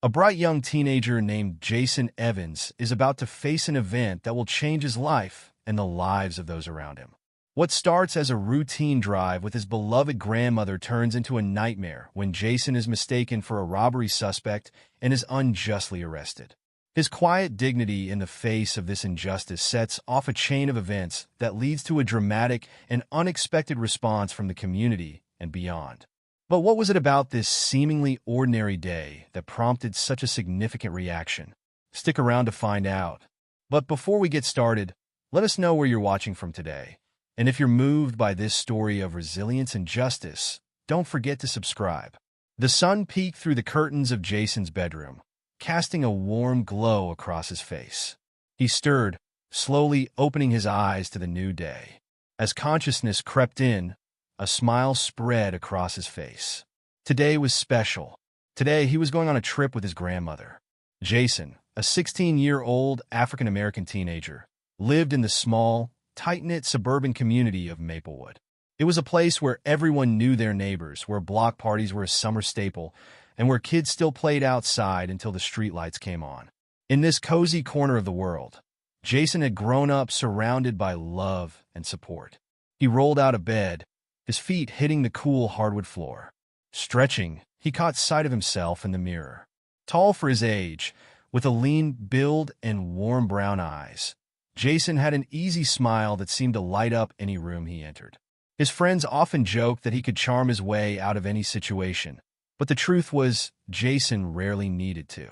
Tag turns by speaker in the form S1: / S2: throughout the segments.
S1: A bright young teenager named Jason Evans is about to face an event that will change his life and the lives of those around him. What starts as a routine drive with his beloved grandmother turns into a nightmare when Jason is mistaken for a robbery suspect and is unjustly arrested. His quiet dignity in the face of this injustice sets off a chain of events that leads to a dramatic and unexpected response from the community and beyond. But what was it about this seemingly ordinary day that prompted such a significant reaction? Stick around to find out. But before we get started, let us know where you're watching from today. And if you're moved by this story of resilience and justice, don't forget to subscribe. The sun peeked through the curtains of Jason's bedroom, casting a warm glow across his face. He stirred, slowly opening his eyes to the new day. As consciousness crept in, a smile spread across his face. Today was special. Today he was going on a trip with his grandmother. Jason, a 16-year-old African-American teenager, lived in the small, tight-knit suburban community of Maplewood. It was a place where everyone knew their neighbors, where block parties were a summer staple, and where kids still played outside until the streetlights came on. In this cozy corner of the world, Jason had grown up surrounded by love and support. He rolled out of bed, his feet hitting the cool hardwood floor. Stretching, he caught sight of himself in the mirror. Tall for his age, with a lean build and warm brown eyes, Jason had an easy smile that seemed to light up any room he entered. His friends often joked that he could charm his way out of any situation, but the truth was, Jason rarely needed to.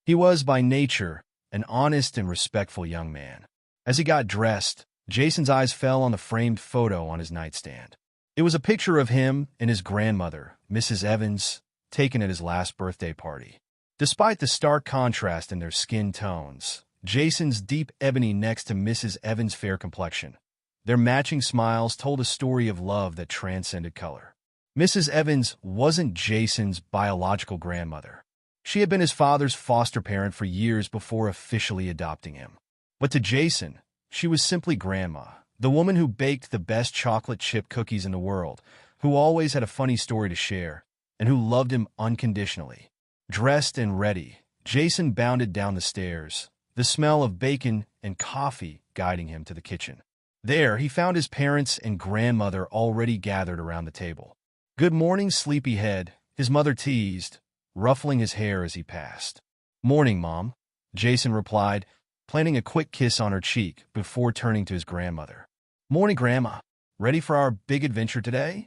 S1: He was, by nature, an honest and respectful young man. As he got dressed, Jason's eyes fell on the framed photo on his nightstand. It was a picture of him and his grandmother, Mrs. Evans, taken at his last birthday party. Despite the stark contrast in their skin tones, Jason's deep ebony next to Mrs. Evans' fair complexion, their matching smiles told a story of love that transcended color. Mrs. Evans wasn't Jason's biological grandmother. She had been his father's foster parent for years before officially adopting him. But to Jason, she was simply Grandma, the woman who baked the best chocolate chip cookies in the world, who always had a funny story to share, and who loved him unconditionally. Dressed and ready, Jason bounded down the stairs, the smell of bacon and coffee guiding him to the kitchen. There, he found his parents and grandmother already gathered around the table. "Good morning, sleepyhead," his mother teased, ruffling his hair as he passed. "Morning, Mom," Jason replied, planting a quick kiss on her cheek before turning to his grandmother. "Morning, Grandma. Ready for our big adventure today?"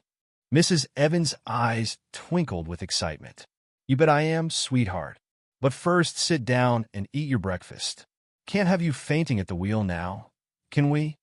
S1: Mrs. Evans' eyes twinkled with excitement. "You bet I am, sweetheart. But first, sit down and eat your breakfast. Can't have you fainting at the wheel now, can we?"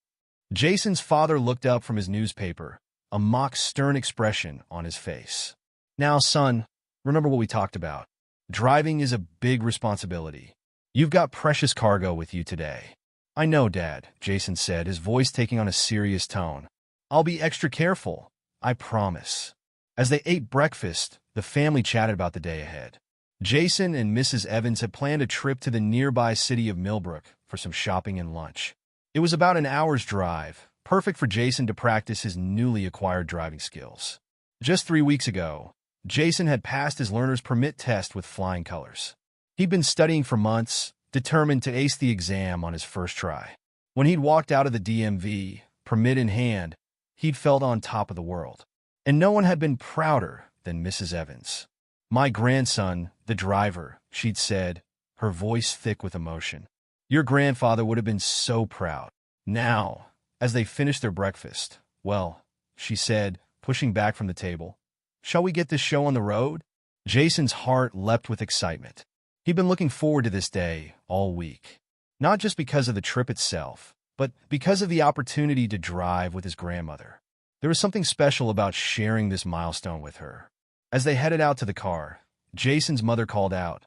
S1: Jason's father looked up from his newspaper, a mock stern expression on his face. "Now, son, remember what we talked about. Driving is a big responsibility. You've got precious cargo with you today." "I know, Dad," Jason said, his voice taking on a serious tone. "I'll be extra careful, I promise." As they ate breakfast, the family chatted about the day ahead. Jason and Mrs. Evans had planned a trip to the nearby city of Millbrook for some shopping and lunch. It was about an hour's drive, perfect for Jason to practice his newly acquired driving skills. Just 3 weeks ago, Jason had passed his learner's permit test with flying colors. He'd been studying for months, determined to ace the exam on his first try. When he'd walked out of the DMV, permit in hand, he'd felt on top of the world. And no one had been prouder than Mrs. Evans. "My grandson, the driver," she'd said, her voice thick with emotion. "Your grandfather would have been so proud." Now, as they finished their breakfast, "Well," she said, pushing back from the table, "shall we get this show on the road?" Jason's heart leapt with excitement. He'd been looking forward to this day all week. Not just because of the trip itself, but because of the opportunity to drive with his grandmother. There was something special about sharing this milestone with her. As they headed out to the car, Jason's mother called out,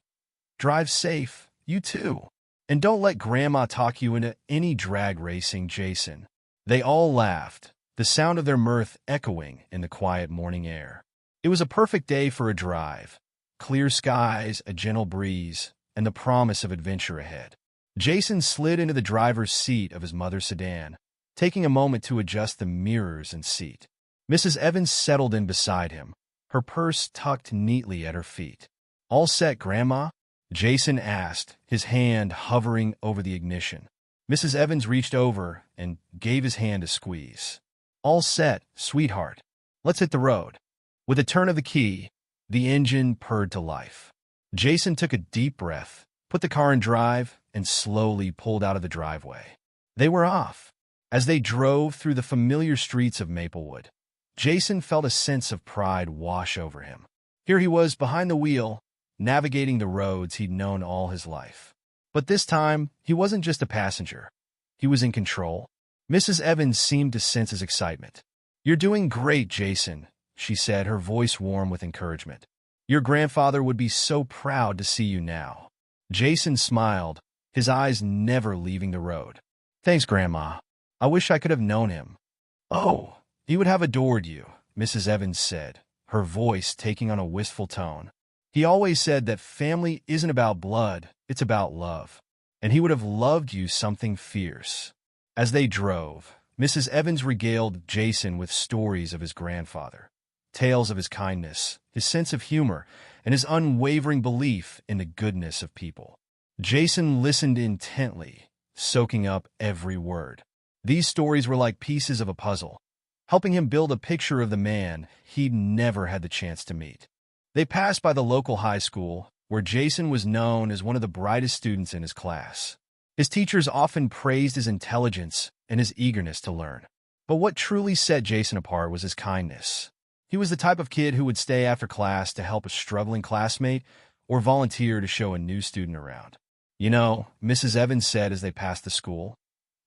S1: "Drive safe, you too. And don't let Grandma talk you into any drag racing, Jason." They all laughed, the sound of their mirth echoing in the quiet morning air. It was a perfect day for a drive. Clear skies, a gentle breeze, and the promise of adventure ahead. Jason slid into the driver's seat of his mother's sedan, taking a moment to adjust the mirrors and seat. Mrs. Evans settled in beside him, her purse tucked neatly at her feet. "All set, Grandma?" Jason asked, his hand hovering over the ignition. Mrs. Evans reached over and gave his hand a squeeze. All set, sweetheart. Let's hit the road. With a turn of the key, the engine purred to life. Jason took a deep breath, put the car in drive, and slowly pulled out of the driveway. They were off. As they drove through the familiar streets of Maplewood, Jason felt a sense of pride wash over him. Here he was behind the wheel, navigating the roads he'd known all his life. But this time, he wasn't just a passenger. He was in control. Mrs. Evans seemed to sense his excitement. "You're doing great, Jason," she said, her voice warm with encouragement. "Your grandfather would be so proud to see you now." Jason smiled, his eyes never leaving the road. "Thanks, Grandma. I wish I could have known him." "Oh, he would have adored you," Mrs. Evans said, her voice taking on a wistful tone. "He always said that family isn't about blood, it's about love. And he would have loved you something fierce." As they drove, Mrs. Evans regaled Jason with stories of his grandfather, tales of his kindness, his sense of humor, and his unwavering belief in the goodness of people. Jason listened intently, soaking up every word. These stories were like pieces of a puzzle, helping him build a picture of the man he'd never had the chance to meet. They passed by the local high school, where Jason was known as one of the brightest students in his class. His teachers often praised his intelligence and his eagerness to learn. But what truly set Jason apart was his kindness. He was the type of kid who would stay after class to help a struggling classmate or volunteer to show a new student around. "You know," Mrs. Evans said as they passed the school,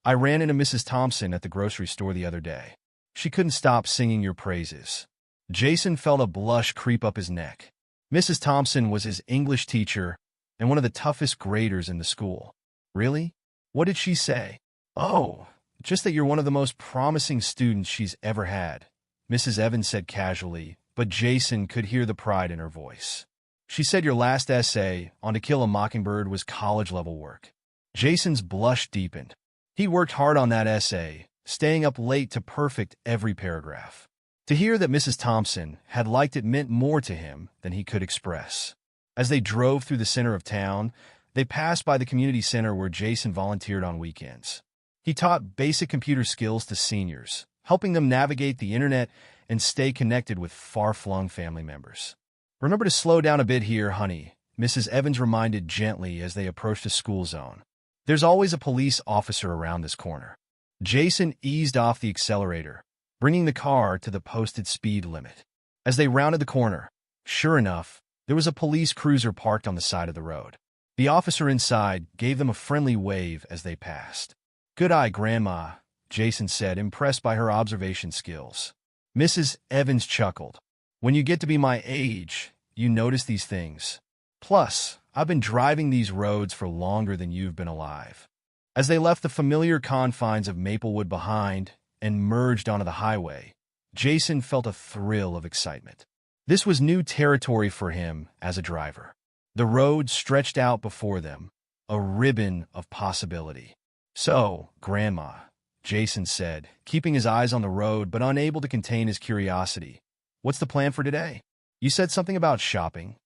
S1: "I ran into Mrs. Thompson at the grocery store the other day. She couldn't stop singing your praises." Jason felt a blush creep up his neck. Mrs. Thompson was his English teacher and one of the toughest graders in the school. "Really? What did she say?" "Oh, just that you're one of the most promising students she's ever had," Mrs. Evans said casually, but Jason could hear the pride in her voice. "She said your last essay on To Kill a Mockingbird was college-level work." Jason's blush deepened. He worked hard on that essay, staying up late to perfect every paragraph. To hear that Mrs. Thompson had liked it meant more to him than he could express. As they drove through the center of town, they passed by the community center where Jason volunteered on weekends. He taught basic computer skills to seniors, helping them navigate the internet and stay connected with far-flung family members. "Remember to slow down a bit here, honey," Mrs. Evans reminded gently as they approached a school zone. "There's always a police officer around this corner." Jason eased off the accelerator, bringing the car to the posted speed limit. As they rounded the corner, sure enough, there was a police cruiser parked on the side of the road. The officer inside gave them a friendly wave as they passed. "Good eye, Grandma," Jason said, impressed by her observation skills. Mrs. Evans chuckled. "When you get to be my age, you notice these things. Plus, I've been driving these roads for longer than you've been alive." As they left the familiar confines of Maplewood behind and merged onto the highway, Jason felt a thrill of excitement. This was new territory for him as a driver. The road stretched out before them, a ribbon of possibility. "So, Grandma," Jason said, keeping his eyes on the road but unable to contain his curiosity, "what's the plan for today? You said something about shopping."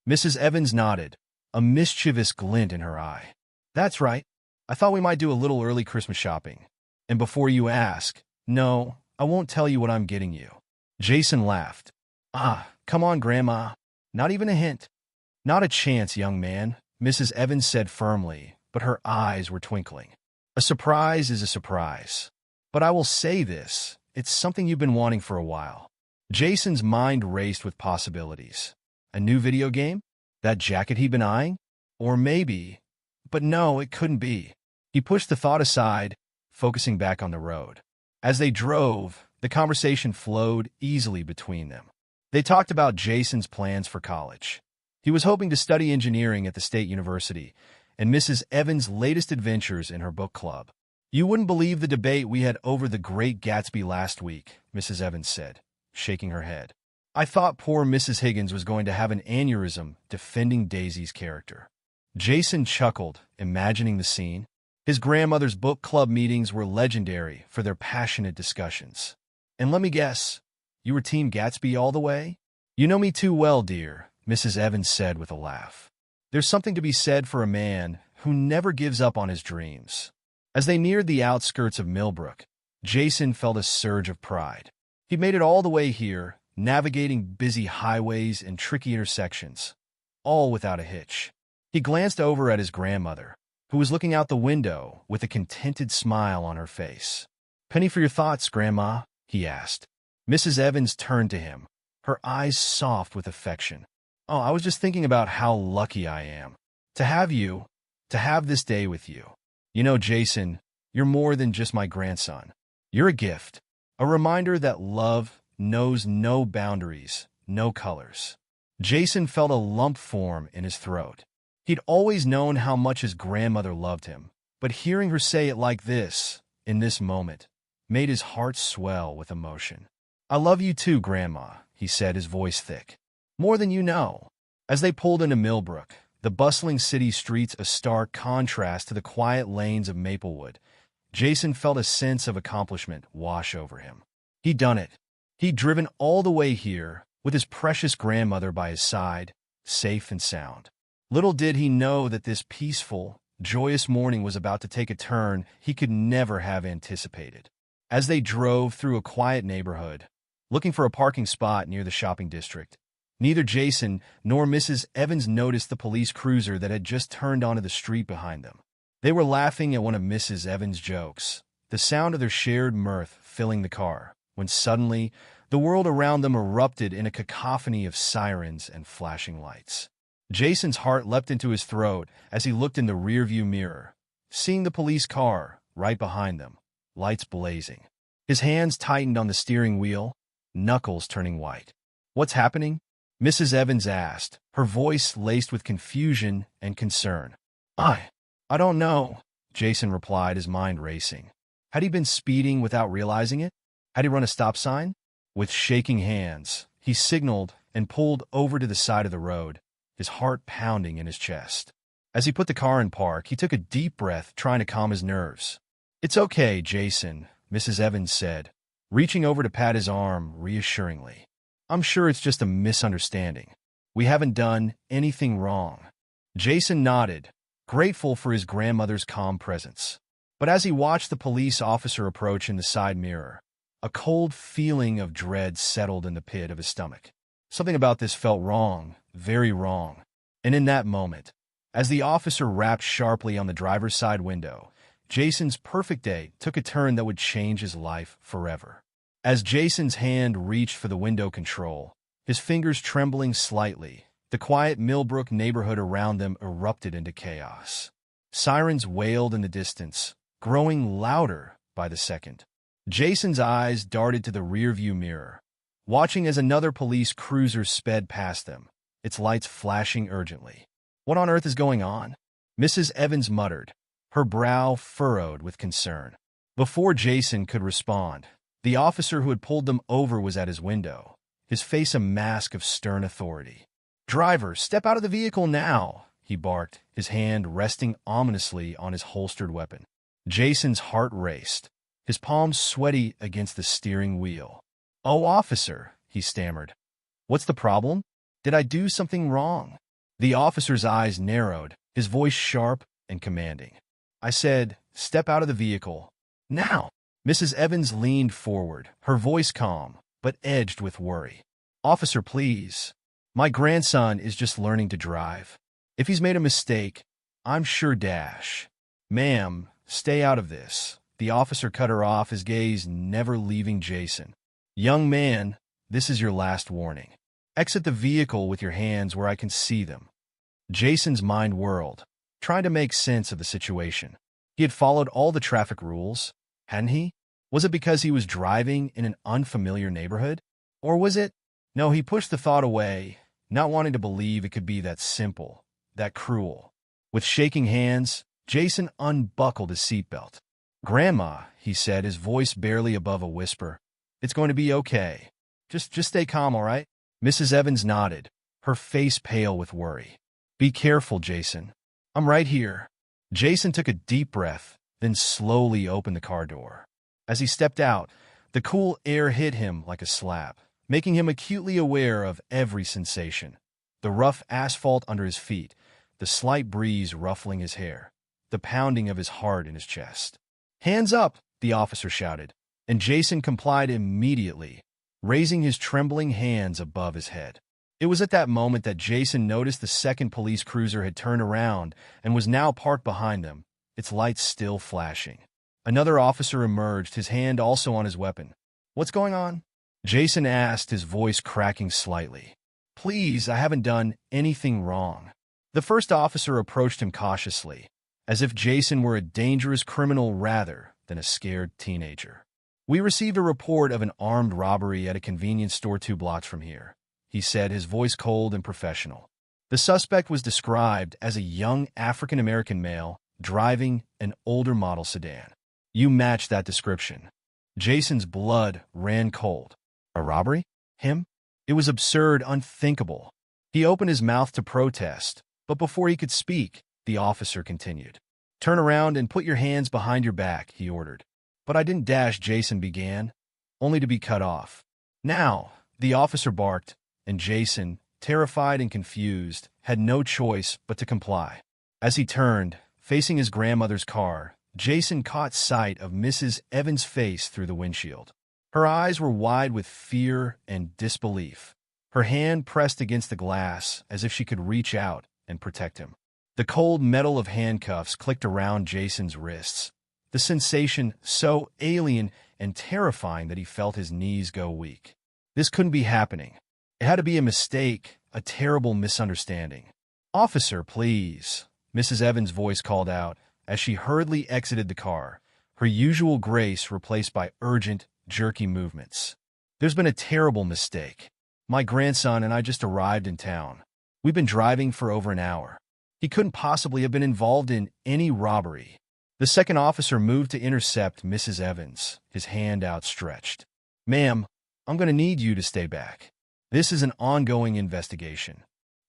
S1: Mrs. Evans nodded, a mischievous glint in her eye. "That's right. I thought we might do a little early Christmas shopping. And before you ask, no, I won't tell you what I'm getting you." Jason laughed. "Ah, come on, Grandma. Not even a hint." "Not a chance, young man," Mrs. Evans said firmly, but her eyes were twinkling. "A surprise is a surprise. But I will say this, it's something you've been wanting for a while." Jason's mind raced with possibilities. A new video game? That jacket he'd been eyeing? Or maybe... But no, it couldn't be. He pushed the thought aside, focusing back on the road. As they drove, the conversation flowed easily between them. They talked about Jason's plans for college. He was hoping to study engineering at the state university, and Mrs. Evans' latest adventures in her book club. "You wouldn't believe the debate we had over The Great Gatsby last week," Mrs. Evans said, shaking her head. "I thought poor Mrs. Higgins was going to have an aneurysm defending Daisy's character." Jason chuckled, imagining the scene. His grandmother's book club meetings were legendary for their passionate discussions. "And let me guess, you were Team Gatsby all the way?" "You know me too well, dear," Mrs. Evans said with a laugh. There's something to be said for a man who never gives up on his dreams. As they neared the outskirts of Millbrook, Jason felt a surge of pride. He'd made it all the way here, navigating busy highways and tricky intersections, all without a hitch. He glanced over at his grandmother, who was looking out the window with a contented smile on her face. "Penny for your thoughts, Grandma?" he asked. Mrs. Evans turned to him, her eyes soft with affection. "Oh, I was just thinking about how lucky I am to have you, to have this day with you. You know, Jason, you're more than just my grandson. You're a gift, a reminder that love knows no boundaries, no colors." Jason felt a lump form in his throat. He'd always known how much his grandmother loved him, but hearing her say it like this, in this moment, made his heart swell with emotion. "I love you too, Grandma," he said, his voice thick. "More than you know." As they pulled into Millbrook, the bustling city streets a stark contrast to the quiet lanes of Maplewood, Jason felt a sense of accomplishment wash over him. He'd done it. He'd driven all the way here, with his precious grandmother by his side, safe and sound. Little did he know that this peaceful, joyous morning was about to take a turn he could never have anticipated. As they drove through a quiet neighborhood, looking for a parking spot near the shopping district, neither Jason nor Mrs. Evans noticed the police cruiser that had just turned onto the street behind them. They were laughing at one of Mrs. Evans' jokes, the sound of their shared mirth filling the car, when suddenly the world around them erupted in a cacophony of sirens and flashing lights. Jason's heart leapt into his throat as he looked in the rearview mirror, seeing the police car right behind them, lights blazing. His hands tightened on the steering wheel, knuckles turning white. "What's happening?" Mrs. Evans asked, her voice laced with confusion and concern. I don't know," Jason replied, his mind racing. Had he been speeding without realizing it? Had he run a stop sign? With shaking hands, he signaled and pulled over to the side of the road, his heart pounding in his chest. As he put the car in park, he took a deep breath, trying to calm his nerves. "It's okay, Jason," Mrs. Evans said, reaching over to pat his arm reassuringly. "I'm sure it's just a misunderstanding. We haven't done anything wrong." Jason nodded, grateful for his grandmother's calm presence. But as he watched the police officer approach in the side mirror, a cold feeling of dread settled in the pit of his stomach. Something about this felt wrong, very wrong. And in that moment, as the officer rapped sharply on the driver's side window, Jason's perfect day took a turn that would change his life forever. As Jason's hand reached for the window control, his fingers trembling slightly, the quiet Millbrook neighborhood around them erupted into chaos. Sirens wailed in the distance, growing louder by the second. Jason's eyes darted to the rearview mirror, watching as another police cruiser sped past them, its lights flashing urgently. "What on earth is going on?" Mrs. Evans muttered, her brow furrowed with concern. Before Jason could respond, the officer who had pulled them over was at his window, his face a mask of stern authority. "Driver, step out of the vehicle now," he barked, his hand resting ominously on his holstered weapon. Jason's heart raced, his palms sweaty against the steering wheel. "Oh, officer," he stammered. "What's the problem? Did I do something wrong?" The officer's eyes narrowed, his voice sharp and commanding. "I said, step out of the vehicle. Now!" Mrs. Evans leaned forward, her voice calm, but edged with worry. "Officer, please. My grandson is just learning to drive. If he's made a mistake, I'm sure dash." "Ma'am, stay out of this." The officer cut her off, his gaze never leaving Jason. "Young man, this is your last warning. Exit the vehicle with your hands where I can see them." Jason's mind whirled, trying to make sense of the situation. He had followed all the traffic rules, hadn't he? Was it because he was driving in an unfamiliar neighborhood? Or was it? No, he pushed the thought away, not wanting to believe it could be that simple, that cruel. With shaking hands, Jason unbuckled his seatbelt. "Grandma," he said, his voice barely above a whisper, "it's going to be okay. Just stay calm, all right?" Mrs. Evans nodded, her face pale with worry. "Be careful, Jason. I'm right here." Jason took a deep breath, then slowly opened the car door. As he stepped out, the cool air hit him like a slap, making him acutely aware of every sensation. The rough asphalt under his feet, the slight breeze ruffling his hair, the pounding of his heart in his chest. "Hands up!" the officer shouted, and Jason complied immediately, raising his trembling hands above his head. It was at that moment that Jason noticed the second police cruiser had turned around and was now parked behind them, its lights still flashing. Another officer emerged, his hand also on his weapon. "What's going on?" Jason asked, his voice cracking slightly. "Please, I haven't done anything wrong." The first officer approached him cautiously, as if Jason were a dangerous criminal rather than a scared teenager. "We received a report of an armed robbery at a convenience store 2 blocks from here," he said, his voice cold and professional. The suspect was described as a young African-American male driving an older model sedan. "You match that description." Jason's blood ran cold. A robbery? Him? It was absurd, unthinkable. He opened his mouth to protest, but before he could speak, the officer continued. "Turn around and put your hands behind your back," he ordered. "But I didn't dash," Jason began, only to be cut off. "Now," the officer barked, and Jason, terrified and confused, had no choice but to comply. As he turned, facing his grandmother's car, Jason caught sight of Mrs. Evans' face through the windshield. Her eyes were wide with fear and disbelief, her hand pressed against the glass as if she could reach out and protect him. The cold metal of handcuffs clicked around Jason's wrists, the sensation so alien and terrifying that he felt his knees go weak. This couldn't be happening. It had to be a mistake, a terrible misunderstanding. "Officer, please," Mrs. Evans' voice called out as she hurriedly exited the car, her usual grace replaced by urgent, jerky movements. "There's been a terrible mistake. My grandson and I just arrived in town. We've been driving for over an hour. He couldn't possibly have been involved in any robbery." The second officer moved to intercept Mrs. Evans, his hand outstretched. "Ma'am, I'm going to need you to stay back. This is an ongoing investigation."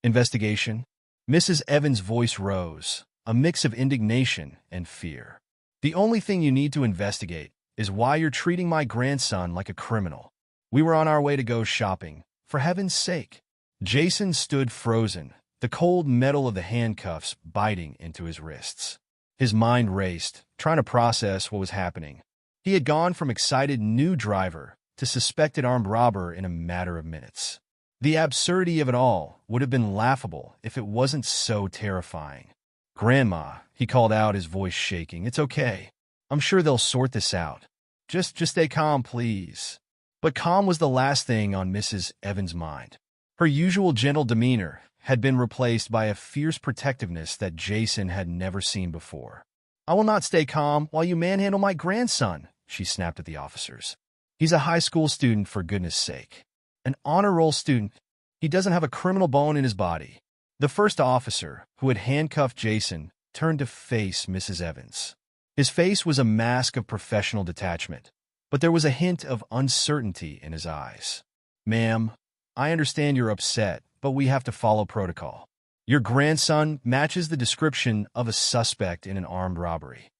S1: "Investigation?" Mrs. Evans' voice rose, a mix of indignation and fear. "The only thing you need to investigate is why you're treating my grandson like a criminal. We were on our way to go shopping, for heaven's sake." Jason stood frozen, the cold metal of the handcuffs biting into his wrists. His mind raced, trying to process what was happening. He had gone from excited new driver to suspected armed robber in a matter of minutes. The absurdity of it all would have been laughable if it wasn't so terrifying. "Grandma," he called out, his voice shaking, "it's okay. I'm sure they'll sort this out. Just stay calm, please." But calm was the last thing on Mrs. Evans' mind. Her usual gentle demeanor had been replaced by a fierce protectiveness that Jason had never seen before. "I will not stay calm while you manhandle my grandson," she snapped at the officers. "He's a high school student, for goodness sake. An honor roll student. He doesn't have a criminal bone in his body." The first officer, who had handcuffed Jason, turned to face Mrs. Evans. His face was a mask of professional detachment, but there was a hint of uncertainty in his eyes. "Ma'am, I understand you're upset, but we have to follow protocol. Your grandson matches the description of a suspect in an armed robbery."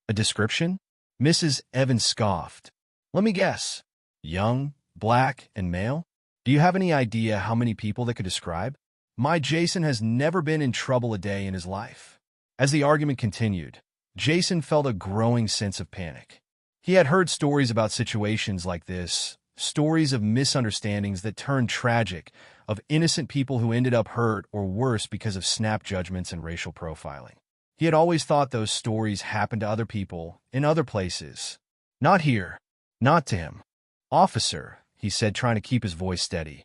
S1: "A description?" Mrs. Evans scoffed. "Let me guess. Young, black, and male? Do you have any idea how many people they could describe? My Jason has never been in trouble a day in his life." As the argument continued, Jason felt a growing sense of panic. He had heard stories about situations like this, stories of misunderstandings that turned tragic, of innocent people who ended up hurt or worse because of snap judgments and racial profiling. He had always thought those stories happened to other people in other places. Not here. Not to him. "Officer," he said, trying to keep his voice steady.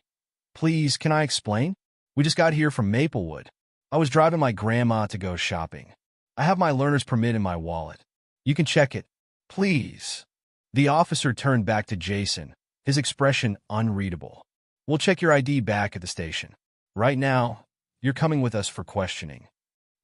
S1: "Please, can I explain? We just got here from Maplewood. I was driving my grandma to go shopping. I have my learner's permit in my wallet. You can check it. Please." The officer turned back to Jason, his expression unreadable. "We'll check your ID back at the station. Right now, you're coming with us for questioning."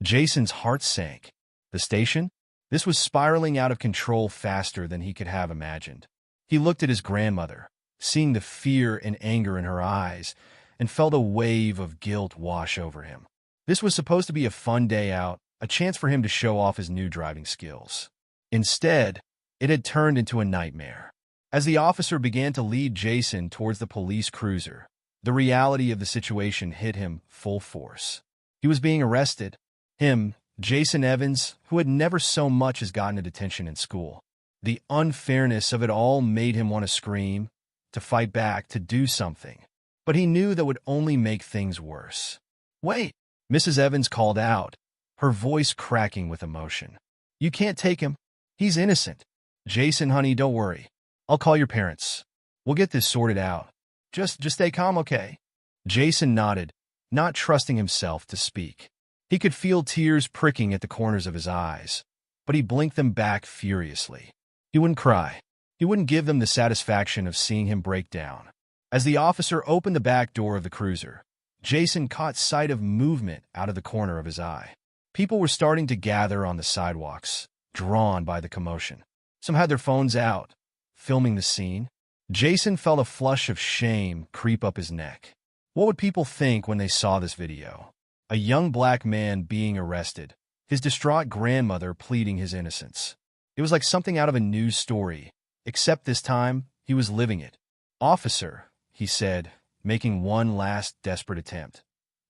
S1: Jason's heart sank. The station? This was spiraling out of control faster than he could have imagined. He looked at his grandmother, seeing the fear and anger in her eyes, and felt a wave of guilt wash over him. This was supposed to be a fun day out, a chance for him to show off his new driving skills. Instead, it had turned into a nightmare. As the officer began to lead Jason towards the police cruiser, the reality of the situation hit him full force. He was being arrested, Him, Jason Evans, who had never so much as gotten a detention in school. The unfairness of it all made him want to scream, to fight back, to do something. But he knew that would only make things worse. "Wait!" Mrs. Evans called out, her voice cracking with emotion. "You can't take him. He's innocent." "Jason, honey, don't worry. I'll call your parents. We'll get this sorted out. Just stay calm, okay?" Jason nodded, not trusting himself to speak. He could feel tears pricking at the corners of his eyes, but he blinked them back furiously. He wouldn't cry. He wouldn't give them the satisfaction of seeing him break down. As the officer opened the back door of the cruiser, Jason caught sight of movement out of the corner of his eye. People were starting to gather on the sidewalks, drawn by the commotion. Some had their phones out, filming the scene. Jason felt a flush of shame creep up his neck. What would people think when they saw this video? A young black man being arrested, his distraught grandmother pleading his innocence. It was like something out of a news story, except this time, he was living it. "Officer," he said, making one last desperate attempt.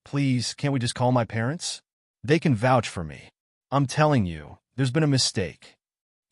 S1: "Please, can't we just call my parents? They can vouch for me. I'm telling you, there's been a mistake."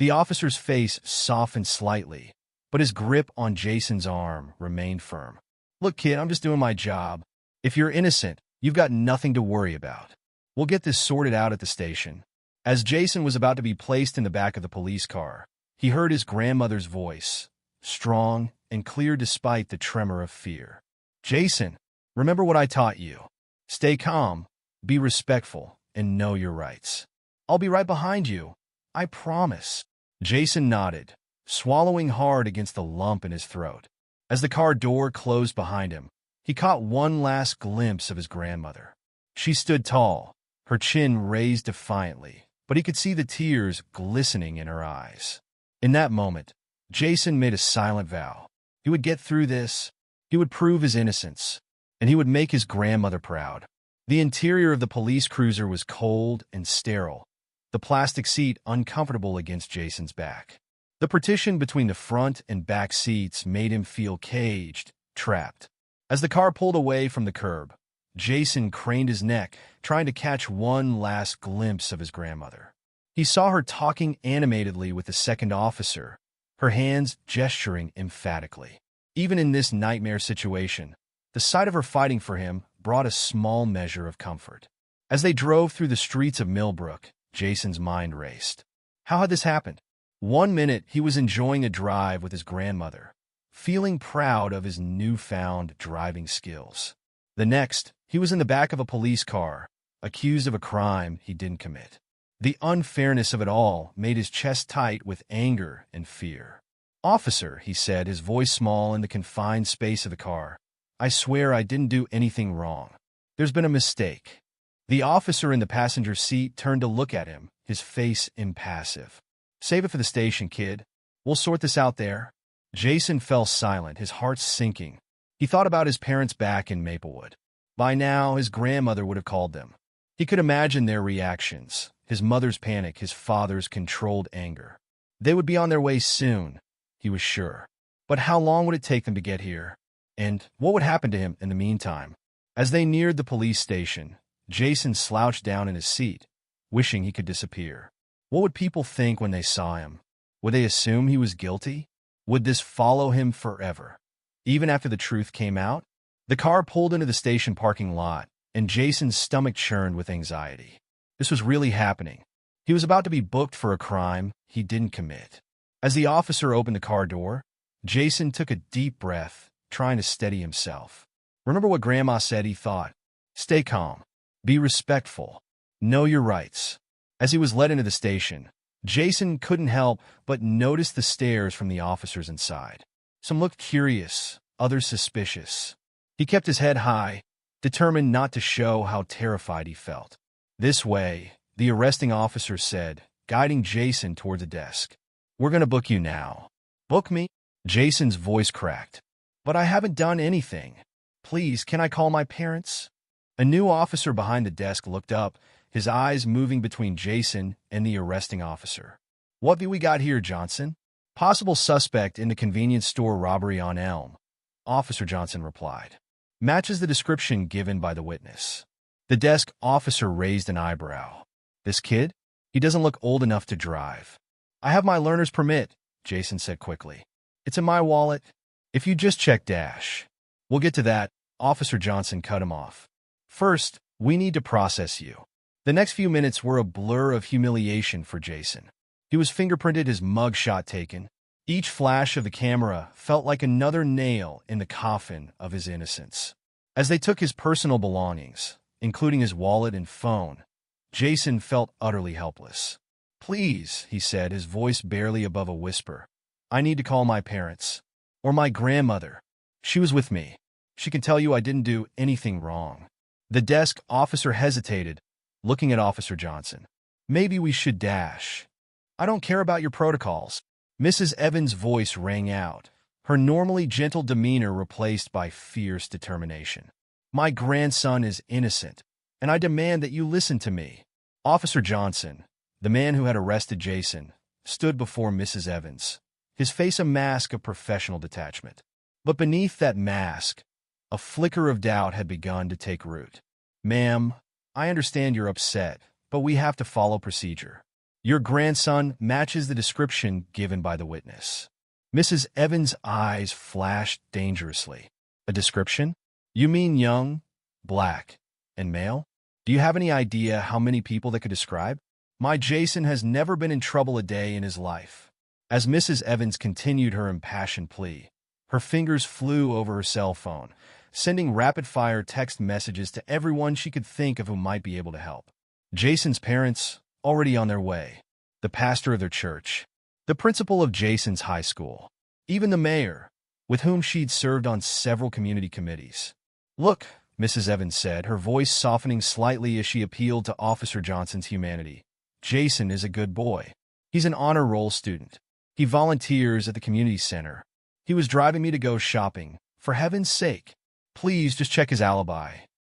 S1: The officer's face softened slightly, but his grip on Jason's arm remained firm. "Look, kid, I'm just doing my job. If you're innocent, you've got nothing to worry about. We'll get this sorted out at the station." As Jason was about to be placed in the back of the police car, he heard his grandmother's voice, strong and clear despite the tremor of fear. "Jason, remember what I taught you. Stay calm, be respectful, and know your rights. I'll be right behind you. I promise." Jason nodded, swallowing hard against the lump in his throat. As the car door closed behind him, he caught one last glimpse of his grandmother. She stood tall, her chin raised defiantly, but he could see the tears glistening in her eyes. In that moment, Jason made a silent vow. He would get through this, he would prove his innocence, and he would make his grandmother proud. The interior of the police cruiser was cold and sterile, the plastic seat uncomfortable against Jason's back. The partition between the front and back seats made him feel caged, trapped. As the car pulled away from the curb, Jason craned his neck, trying to catch one last glimpse of his grandmother. He saw her talking animatedly with the second officer, her hands gesturing emphatically. Even in this nightmare situation, the sight of her fighting for him brought a small measure of comfort. As they drove through the streets of Millbrook, Jason's mind raced. How had this happened? One minute, he was enjoying a drive with his grandmother, feeling proud of his newfound driving skills. The next, he was in the back of a police car, accused of a crime he didn't commit. The unfairness of it all made his chest tight with anger and fear. "Officer," he said, his voice small in the confined space of the car, "I swear I didn't do anything wrong. There's been a mistake." The officer in the passenger seat turned to look at him, his face impassive. "Save it for the station, kid. We'll sort this out there." Jason fell silent, his heart sinking. He thought about his parents back in Maplewood. By now, his grandmother would have called them. He could imagine their reactions, his mother's panic, his father's controlled anger. They would be on their way soon, he was sure. But how long would it take them to get here? And what would happen to him in the meantime? As they neared the police station, Jason slouched down in his seat, wishing he could disappear. What would people think when they saw him? Would they assume he was guilty? Would this follow him forever? Even after the truth came out? The car pulled into the station parking lot, and Jason's stomach churned with anxiety. This was really happening. He was about to be booked for a crime he didn't commit. As the officer opened the car door, Jason took a deep breath, trying to steady himself. Remember what Grandma said, he thought. Stay calm. Be respectful. Know your rights. As he was led into the station, Jason couldn't help but notice the stares from the officers inside. Some looked curious, others suspicious. He kept his head high, determined not to show how terrified he felt. "This way," the arresting officer said, guiding Jason toward the desk. "We're going to book you now." "Book me?" Jason's voice cracked. "But I haven't done anything. Please, can I call my parents?" A new officer behind the desk looked up, his eyes moving between Jason and the arresting officer. "What have we got here, Johnson?" "Possible suspect in the convenience store robbery on Elm," Officer Johnson replied. "Matches the description given by the witness." The desk officer raised an eyebrow. This kid? He doesn't look old enough to drive. I have my learner's permit, Jason said quickly. It's in my wallet. If you just check dash. We'll get to that, Officer Johnson cut him off. First, we need to process you. The next few minutes were a blur of humiliation for Jason. He was fingerprinted, his mug shot taken. Each flash of the camera felt like another nail in the coffin of his innocence. As they took his personal belongings, including his wallet and phone, Jason felt utterly helpless. Please, he said, his voice barely above a whisper. I need to call my parents. Or my grandmother. She was with me. She can tell you I didn't do anything wrong. The desk officer hesitated, looking at Officer Johnson. Maybe we should dash. I don't care about your protocols. Mrs. Evans' voice rang out, her normally gentle demeanor replaced by fierce determination. My grandson is innocent, and I demand that you listen to me. Officer Johnson, the man who had arrested Jason, stood before Mrs. Evans, his face a mask of professional detachment. But beneath that mask, a flicker of doubt had begun to take root. Ma'am, I understand you're upset, but we have to follow procedure. Your grandson matches the description given by the witness. Mrs. Evans' eyes flashed dangerously. A description? You mean young, black, and male? Do you have any idea how many people that could describe? My Jason has never been in trouble a day in his life. As Mrs. Evans continued her impassioned plea, her fingers flew over her cell phone, sending rapid-fire text messages to everyone she could think of who might be able to help. Jason's parents, already on their way, the pastor of their church, the principal of Jason's high school, even the mayor, with whom she'd served on several community committees. Look, Mrs. Evans said, her voice softening slightly as she appealed to Officer Johnson's humanity. Jason is a good boy. He's an honor roll student. He volunteers at the community center. He was driving me to go shopping. For heaven's sake, please just check his alibi.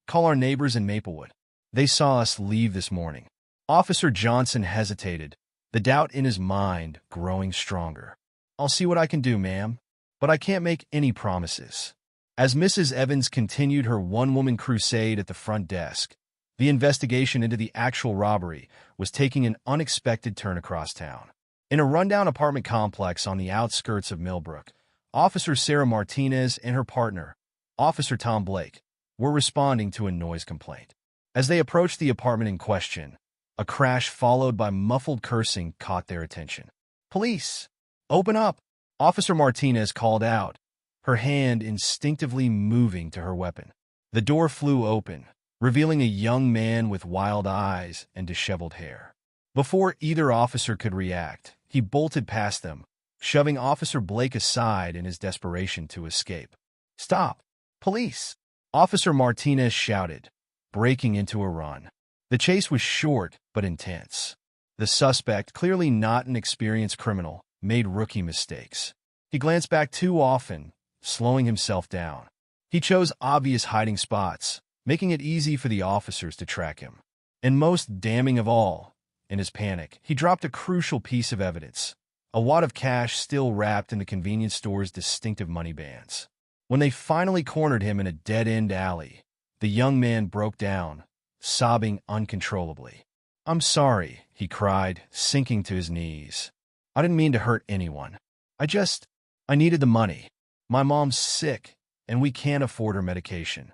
S1: Call our neighbors in Maplewood. They saw us leave this morning. Officer Johnson hesitated, the doubt in his mind growing stronger. I'll see what I can do, ma'am, but I can't make any promises. As Mrs. Evans continued her one-woman crusade at the front desk, the investigation into the actual robbery was taking an unexpected turn across town. In a rundown apartment complex on the outskirts of Millbrook, Officer Sarah Martinez and her partner, Officer Tom Blake, were responding to a noise complaint. As they approached the apartment in question, a crash followed by muffled cursing caught their attention. Police! Open up! Officer Martinez called out, her hand instinctively moving to her weapon. The door flew open, revealing a young man with wild eyes and disheveled hair. Before either officer could react, he bolted past them, shoving Officer Blake aside in his desperation to escape. Stop! Police! Officer Martinez shouted, breaking into a run. The chase was short but intense. The suspect, clearly not an experienced criminal, made rookie mistakes. He glanced back too often, slowing himself down. He chose obvious hiding spots, making it easy for the officers to track him. And most damning of all, in his panic, he dropped a crucial piece of evidence, a wad of cash still wrapped in the convenience store's distinctive money bands. When they finally cornered him in a dead-end alley, the young man broke down, sobbing uncontrollably. I'm sorry, he cried, sinking to his knees. I didn't mean to hurt anyone. I needed the money. My mom's sick, and we can't afford her medication.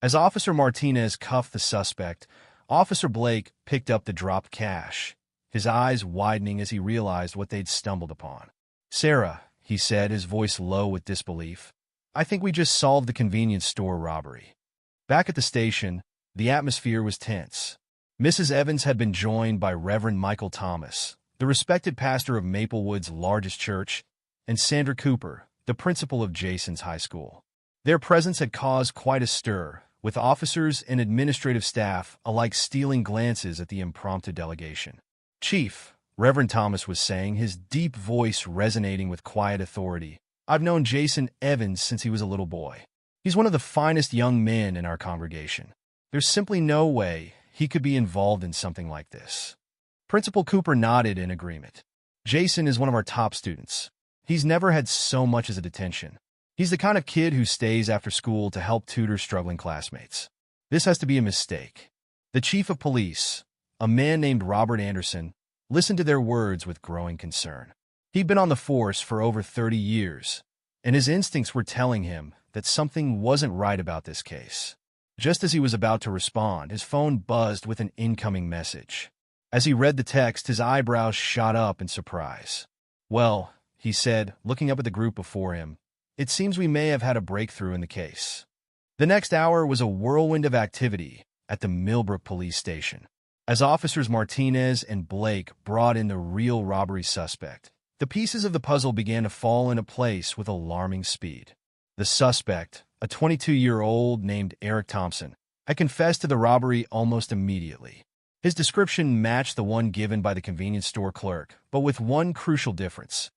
S1: As Officer Martinez cuffed the suspect, Officer Blake picked up the dropped cash, his eyes widening as he realized what they'd stumbled upon. Sarah, he said, his voice low with disbelief, I think we just solved the convenience store robbery. Back at the station, the atmosphere was tense. Mrs. Evans had been joined by Reverend Michael Thomas, the respected pastor of Maplewood's largest church, and Sandra Cooper, the principal of Jason's high school. Their presence had caused quite a stir, with officers and administrative staff alike stealing glances at the impromptu delegation. Chief, Reverend Thomas was saying, his deep voice resonating with quiet authority, I've known Jason Evans since he was a little boy. He's one of the finest young men in our congregation. There's simply no way he could be involved in something like this. Principal Cooper nodded in agreement. Jason is one of our top students. He's never had so much as a detention. He's the kind of kid who stays after school to help tutor struggling classmates. This has to be a mistake. The chief of police, a man named Robert Anderson, listened to their words with growing concern. He'd been on the force for over 30 years, and his instincts were telling him that something wasn't right about this case. Just as he was about to respond, his phone buzzed with an incoming message. As he read the text, his eyebrows shot up in surprise. "Well," he said, looking up at the group before him, "it seems we may have had a breakthrough in the case." The next hour was a whirlwind of activity at the Millbrook police station. As officers Martinez and Blake brought in the real robbery suspect, the pieces of the puzzle began to fall into place with alarming speed. The suspect, a 22-year-old named Eric Thompson, had confessed to the robbery almost immediately. His description matched the one given by the convenience store clerk, but with one crucial difference.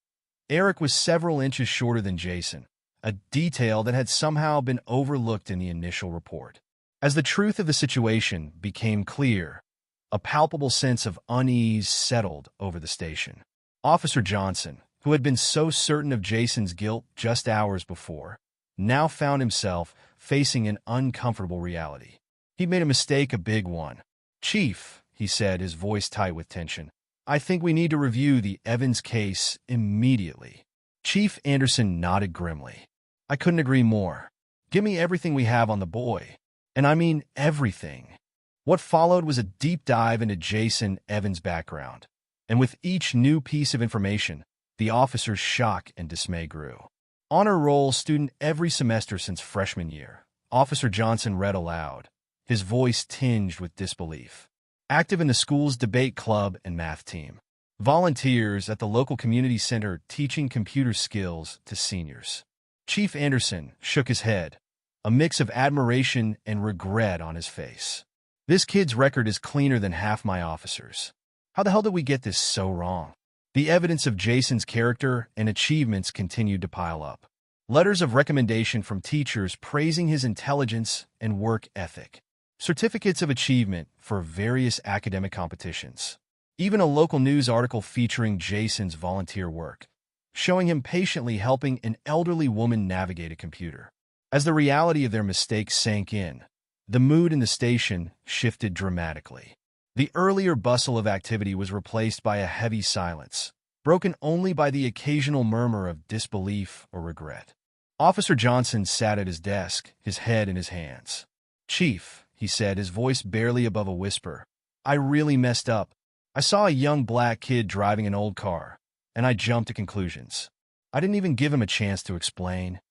S1: Eric was several inches shorter than Jason, a detail that had somehow been overlooked in the initial report. As the truth of the situation became clear, a palpable sense of unease settled over the station. Officer Johnson, who had been so certain of Jason's guilt just hours before, now found himself facing an uncomfortable reality. He'd made a mistake, a big one. "Chief," he said, his voice tight with tension, "I think we need to review the Evans case immediately." Chief Anderson nodded grimly. "I couldn't agree more. Give me everything we have on the boy. And I mean everything." What followed was a deep dive into Jason Evans' background. And with each new piece of information, the officer's shock and dismay grew. "Honor roll student every semester since freshman year," Officer Johnson read aloud, his voice tinged with disbelief. "Active in the school's debate club and math team. Volunteers at the local community center teaching computer skills to seniors." Chief Anderson shook his head, a mix of admiration and regret on his face. "This kid's record is cleaner than half my officers. How the hell did we get this so wrong?" The evidence of Jason's character and achievements continued to pile up. Letters of recommendation from teachers praising his intelligence and work ethic. Certificates of achievement for various academic competitions. Even a local news article featuring Jason's volunteer work, showing him patiently helping an elderly woman navigate a computer. As the reality of their mistakes sank in, the mood in the station shifted dramatically. The earlier bustle of activity was replaced by a heavy silence, broken only by the occasional murmur of disbelief or regret. Officer Johnson sat at his desk, his head in his hands. "Chief," he said, his voice barely above a whisper, "I really messed up. I saw a young black kid driving an old car, and I jumped to conclusions. I didn't even give him a chance to explain."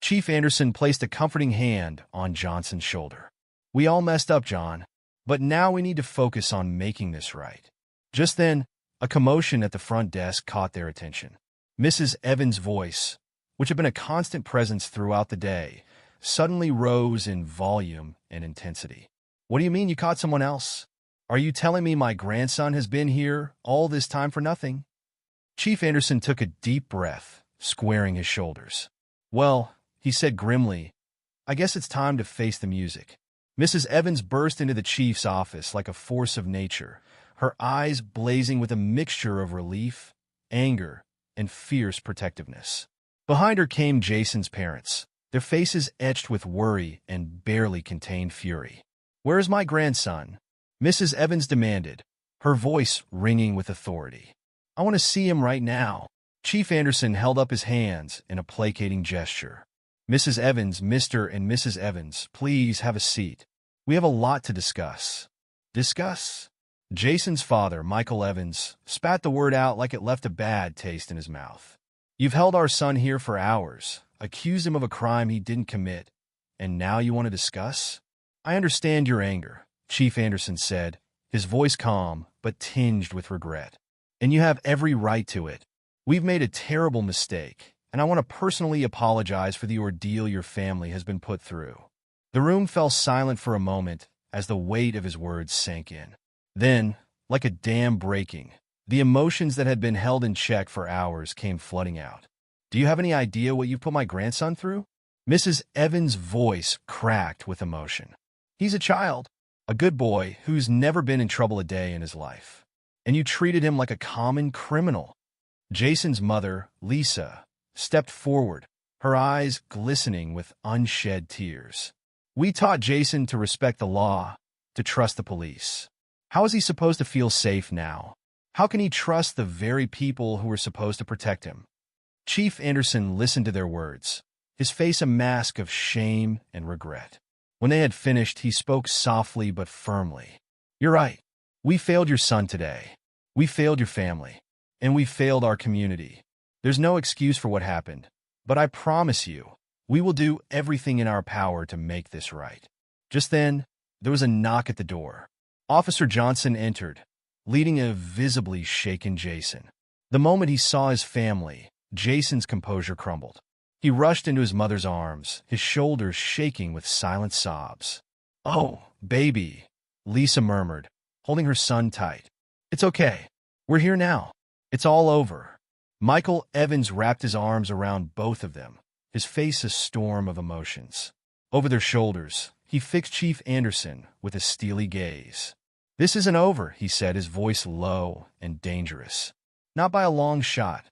S1: Chief Anderson placed a comforting hand on Johnson's shoulder. "We all messed up, John. But now we need to focus on making this right." Just then, a commotion at the front desk caught their attention. Mrs. Evans' voice, which had been a constant presence throughout the day, suddenly rose in volume and intensity. "What do you mean you caught someone else? Are you telling me my grandson has been here all this time for nothing?" Chief Anderson took a deep breath, squaring his shoulders. "Well," he said grimly, "I guess it's time to face the music." Mrs. Evans burst into the chief's office like a force of nature, her eyes blazing with a mixture of relief, anger, and fierce protectiveness. Behind her came Jason's parents, their faces etched with worry and barely contained fury. "Where is my grandson?" Mrs. Evans demanded, her voice ringing with authority. "I want to see him right now." Chief Anderson held up his hands in a placating gesture. "Mrs. Evans, Mr. and Mrs. Evans, please have a seat. We have a lot to discuss." "Discuss?" Jason's father, Michael Evans, spat the word out like it left a bad taste in his mouth. "You've held our son here for hours, accused him of a crime he didn't commit, and now you want to discuss?" "I understand your anger," Chief Anderson said, his voice calm but tinged with regret. "And you have every right to it. We've made a terrible mistake, and I want to personally apologize for the ordeal your family has been put through." The room fell silent for a moment as the weight of his words sank in. Then, like a dam breaking, the emotions that had been held in check for hours came flooding out. "Do you have any idea what you've put my grandson through?" Mrs. Evans' voice cracked with emotion. "He's a child, a good boy who's never been in trouble a day in his life. And you treated him like a common criminal." Jason's mother, Lisa, stepped forward, her eyes glistening with unshed tears. "We taught Jason to respect the law, to trust the police. How is he supposed to feel safe now? How can he trust the very people who were supposed to protect him? Chief Anderson listened to their words, his face a mask of shame and regret. When they had finished, he spoke softly but firmly. "You're right. We failed your son today. We failed your family. And we failed our community. There's no excuse for what happened, but I promise you, we will do everything in our power to make this right." Just then, there was a knock at the door. Officer Johnson entered, leading a visibly shaken Jason. The moment he saw his family, Jason's composure crumbled. He rushed into his mother's arms, his shoulders shaking with silent sobs. "Oh, baby," Lisa murmured, holding her son tight. "It's okay. We're here now. It's all over." Michael Evans wrapped his arms around both of them, his face a storm of emotions. Over their shoulders, he fixed Chief Anderson with a steely gaze. "This isn't over," he said, his voice low and dangerous. "Not by a long shot."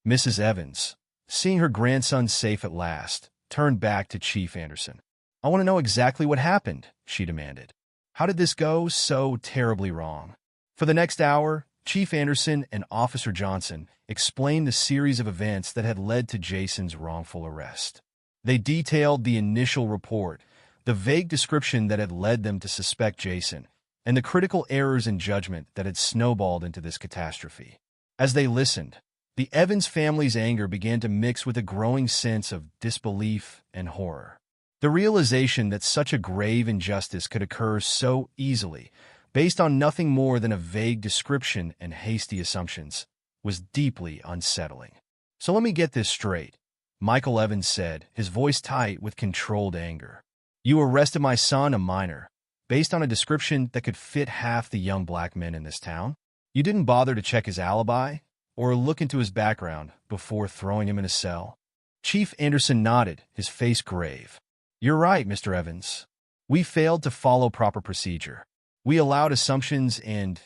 S1: Mrs. Evans, seeing her grandson safe at last, turned back to Chief Anderson. "I want to know exactly what happened," she demanded. "How did this go so terribly wrong?" For the next hour, Chief Anderson and Officer Johnson explained the series of events that had led to Jason's wrongful arrest. They detailed the initial report, the vague description that had led them to suspect Jason, and the critical errors in judgment that had snowballed into this catastrophe. As they listened, the Evans family's anger began to mix with a growing sense of disbelief and horror. The realization that such a grave injustice could occur so easily, based on nothing more than a vague description and hasty assumptions, was deeply unsettling. "So let me get this straight," Michael Evans said, his voice tight with controlled anger. "You arrested my son, a minor, based on a description that could fit half the young black men in this town? You didn't bother to check his alibi or look into his background before throwing him in a cell?" Chief Anderson nodded, his face grave. "You're right, Mr. Evans. We failed to follow proper procedure. We allowed assumptions and,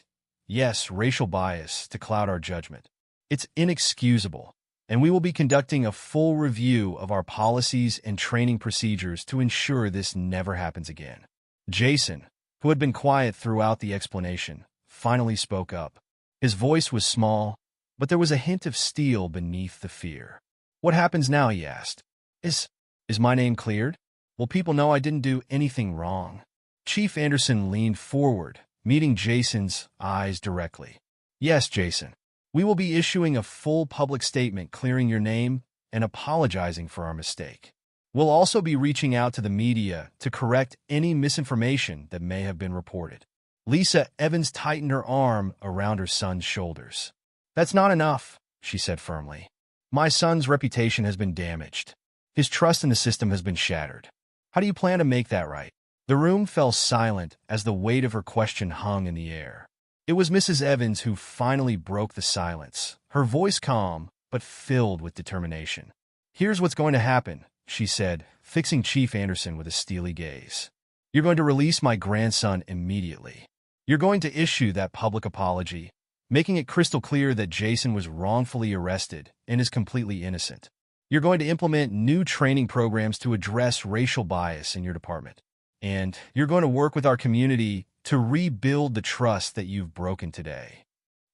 S1: yes, racial bias to cloud our judgment. It's inexcusable, and we will be conducting a full review of our policies and training procedures to ensure this never happens again." Jason, who had been quiet throughout the explanation, finally spoke up. His voice was small, but there was a hint of steel beneath the fear. "What happens now?" he asked. Is my name cleared? Will people know I didn't do anything wrong?" Chief Anderson leaned forward, meeting Jason's eyes directly. "Yes, Jason. We will be issuing a full public statement clearing your name and apologizing for our mistake. We'll also be reaching out to the media to correct any misinformation that may have been reported." Lisa Evans tightened her arm around her son's shoulders. "That's not enough," she said firmly. "My son's reputation has been damaged. His trust in the system has been shattered. How do you plan to make that right?" The room fell silent as the weight of her question hung in the air. It was Mrs. Evans who finally broke the silence, her voice calm but filled with determination. "Here's what's going to happen," she said, fixing Chief Anderson with a steely gaze. "You're going to release my grandson immediately. You're going to issue that public apology, making it crystal clear that Jason was wrongfully arrested and is completely innocent. You're going to implement new training programs to address racial bias in your department. And you're going to work with our community to rebuild the trust that you've broken today."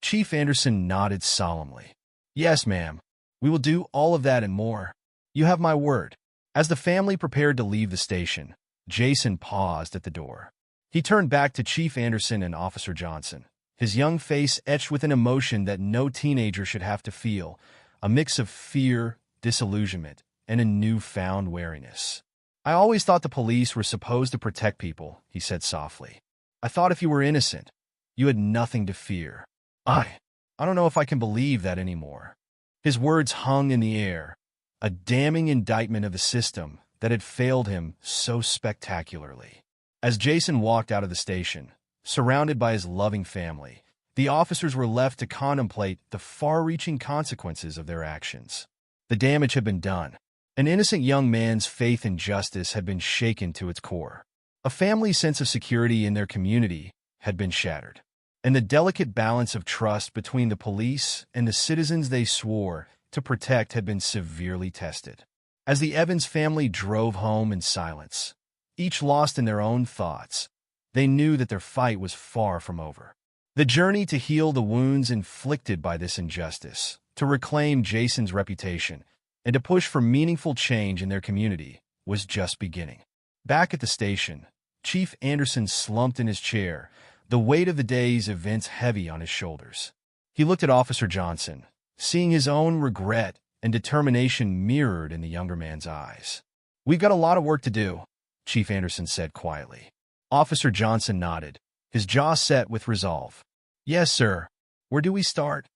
S1: Chief Anderson nodded solemnly. "Yes, ma'am. We will do all of that and more. You have my word." As the family prepared to leave the station, Jason paused at the door. He turned back to Chief Anderson and Officer Johnson, his young face etched with an emotion that no teenager should have to feel, a mix of fear, disillusionment, and a newfound wariness. "I always thought the police were supposed to protect people," he said softly. "I thought if you were innocent, you had nothing to fear. I don't know if I can believe that anymore." His words hung in the air, a damning indictment of the system that had failed him so spectacularly. As Jason walked out of the station, surrounded by his loving family, the officers were left to contemplate the far-reaching consequences of their actions. The damage had been done. An innocent young man's faith in justice had been shaken to its core. A family's sense of security in their community had been shattered. And the delicate balance of trust between the police and the citizens they swore to protect had been severely tested. As the Evans family drove home in silence, each lost in their own thoughts, They knew that their fight was far from over. The journey to heal the wounds inflicted by this injustice, to reclaim Jason's reputation, and to push for meaningful change in their community was just beginning. Back at the station, Chief Anderson slumped in his chair, the weight of the day's events heavy on his shoulders. He looked at Officer Johnson, seeing his own regret and determination mirrored in the younger man's eyes. "We've got a lot of work to do," Chief Anderson said quietly. Officer Johnson nodded, his jaw set with resolve. "Yes, sir. Where do we start?"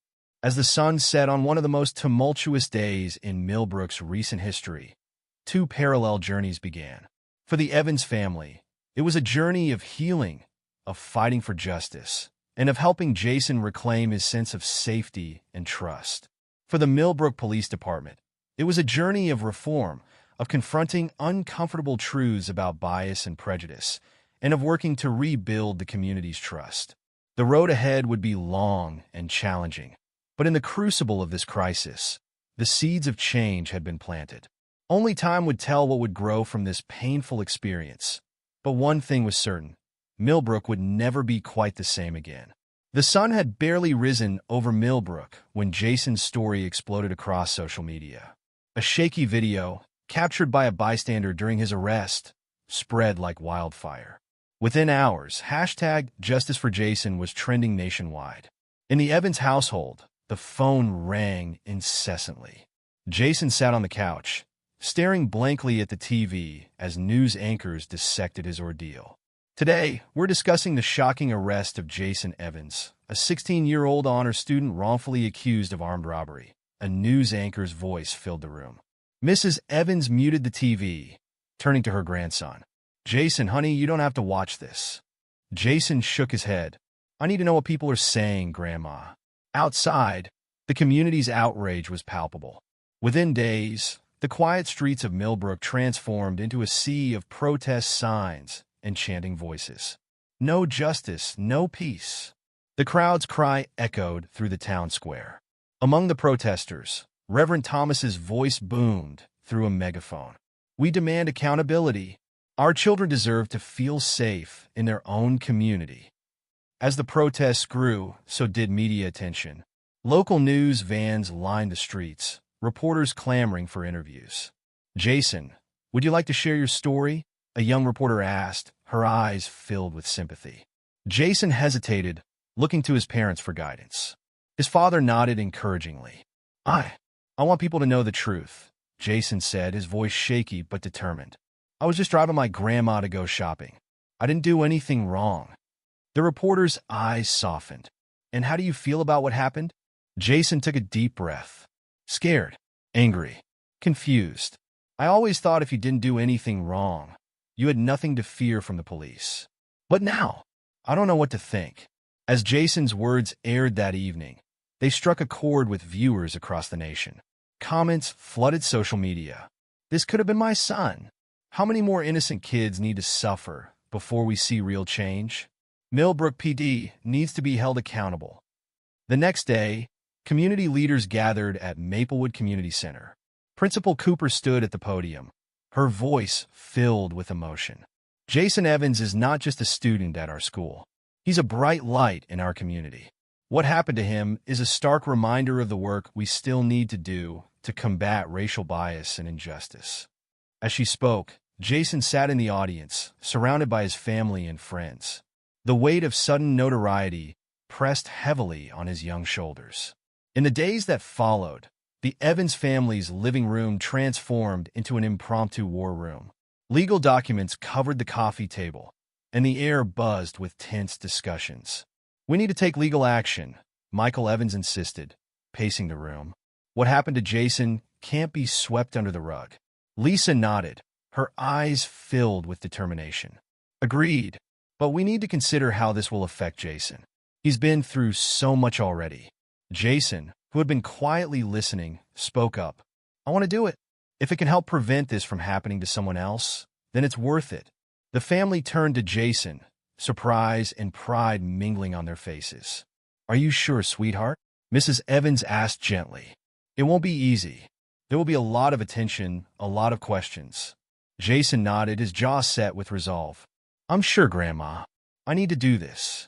S1: As the sun set on one of the most tumultuous days in Millbrook's recent history, two parallel journeys began. For the Evans family, it was a journey of healing, of fighting for justice, and of helping Jason reclaim his sense of safety and trust. For the Millbrook Police Department, it was a journey of reform, of confronting uncomfortable truths about bias and prejudice, and of working to rebuild the community's trust. The road ahead would be long and challenging, but in the crucible of this crisis, the seeds of change had been planted. Only time would tell what would grow from this painful experience. But one thing was certain: Millbrook would never be quite the same again. The sun had barely risen over Millbrook when Jason's story exploded across social media. A shaky video, captured by a bystander during his arrest, spread like wildfire. Within hours, #JusticeForJason was trending nationwide. In the Evans household, the phone rang incessantly. Jason sat on the couch, staring blankly at the TV as news anchors dissected his ordeal. Today, we're discussing the shocking arrest of Jason Evans, a 16-year-old honor student wrongfully accused of armed robbery. A news anchor's voice filled the room. Mrs. Evans muted the TV, turning to her grandson. "Jason, honey, you don't have to watch this." Jason shook his head. "I need to know what people are saying, Grandma." Outside, the community's outrage was palpable. Within days, the quiet streets of Millbrook transformed into a sea of protest signs and chanting voices. No justice, no peace. The crowd's cry echoed through the town square. Among the protesters, Reverend Thomas's voice boomed through a megaphone. "We demand accountability. Our children deserve to feel safe in their own community." As the protests grew, so did media attention. Local news vans lined the streets, reporters clamoring for interviews. "Jason, would you like to share your story?" a young reporter asked, her eyes filled with sympathy. Jason hesitated, looking to his parents for guidance. His father nodded encouragingly. I want people to know the truth," Jason said, his voice shaky but determined. "I was just driving my grandma to go shopping. I didn't do anything wrong." The reporter's eyes softened. "And how do you feel about what happened?" Jason took a deep breath. "Scared, angry, confused. I always thought if you didn't do anything wrong, you had nothing to fear from the police. But now, I don't know what to think." As Jason's words aired that evening, they struck a chord with viewers across the nation. Comments flooded social media. "This could have been my son. How many more innocent kids need to suffer before we see real change? Millbrook PD needs to be held accountable." The next day, community leaders gathered at Maplewood Community Center. Principal Cooper stood at the podium, her voice filled with emotion. "Jason Evans is not just a student at our school. He's a bright light in our community. What happened to him is a stark reminder of the work we still need to do to combat racial bias and injustice." As she spoke, Jason sat in the audience, surrounded by his family and friends. The weight of sudden notoriety pressed heavily on his young shoulders. In the days that followed, the Evans family's living room transformed into an impromptu war room. Legal documents covered the coffee table, and the air buzzed with tense discussions. "We need to take legal action," Michael Evans insisted, pacing the room. "What happened to Jason can't be swept under the rug." Lisa nodded, her eyes filled with determination. "Agreed, but we need to consider how this will affect Jason. He's been through so much already." Jason, who had been quietly listening, spoke up. "I want to do it. If it can help prevent this from happening to someone else, then it's worth it." The family turned to Jason, surprise and pride mingling on their faces. "Are you sure, sweetheart?" Mrs. Evans asked gently. "It won't be easy. There will be a lot of attention, a lot of questions." Jason nodded, his jaw set with resolve. "I'm sure, Grandma." I need to do this.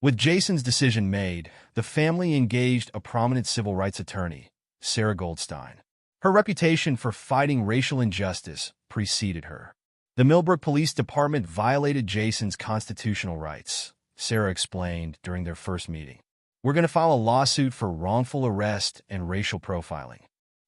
S1: With Jason's decision made, the family engaged a prominent civil rights attorney, Sarah Goldstein. Her reputation for fighting racial injustice preceded her. The Millbrook Police Department violated Jason's constitutional rights, Sarah explained during their first meeting. We're going to file a lawsuit for wrongful arrest and racial profiling.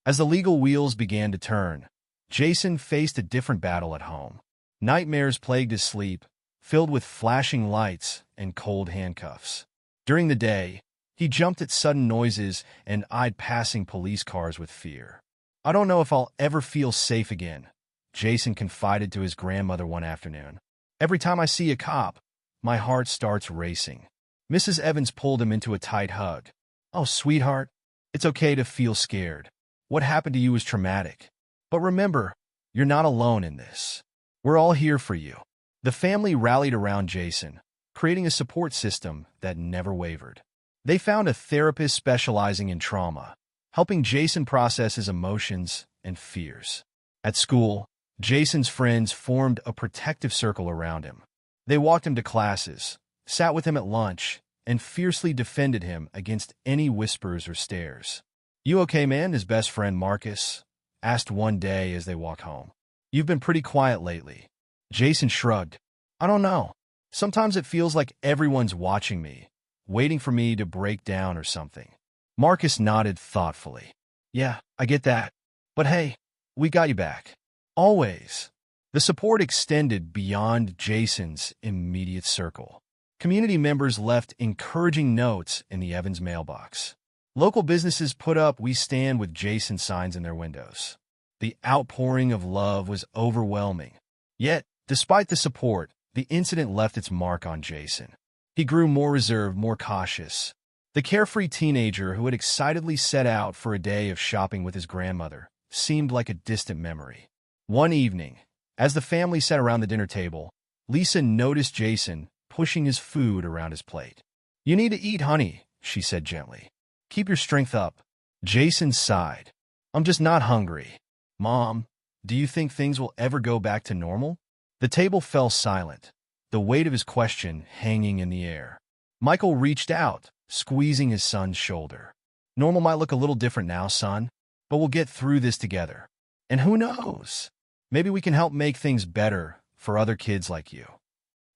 S1: As the legal wheels began to turn, Jason faced a different battle at home. Nightmares plagued his sleep, filled with flashing lights and cold handcuffs. During the day, he jumped at sudden noises and eyed passing police cars with fear. I don't know if I'll ever feel safe again, Jason confided to his grandmother one afternoon. Every time I see a cop, my heart starts racing. Mrs. Evans pulled him into a tight hug. Oh, sweetheart, it's okay to feel scared. What happened to you was traumatic. But remember, you're not alone in this. We're all here for you. The family rallied around Jason, creating a support system that never wavered. They found a therapist specializing in trauma, helping Jason process his emotions and fears. At school, Jason's friends formed a protective circle around him. They walked him to classes, sat with him at lunch, and fiercely defended him against any whispers or stares. You okay, man? His best friend Marcus asked one day as they walked home. You've been pretty quiet lately. Jason shrugged. I don't know. Sometimes it feels like everyone's watching me, waiting for me to break down or something. Marcus nodded thoughtfully. Yeah, I get that. But hey, we got you back. Always. The support extended beyond Jason's immediate circle. Community members left encouraging notes in the Evans mailbox. Local businesses put up "We Stand with Jason" signs in their windows. The outpouring of love was overwhelming. Yet, despite the support, the incident left its mark on Jason. He grew more reserved, more cautious. The carefree teenager who had excitedly set out for a day of shopping with his grandmother seemed like a distant memory. One evening, as the family sat around the dinner table, Lisa noticed Jason pushing his food around his plate. You need to eat, honey, she said gently. Keep your strength up. Jason sighed. I'm just not hungry. Mom, do you think things will ever go back to normal? The table fell silent, the weight of his question hanging in the air. Michael reached out, squeezing his son's shoulder. Normal might look a little different now, son, but we'll get through this together. And who knows? Maybe we can help make things better for other kids like you.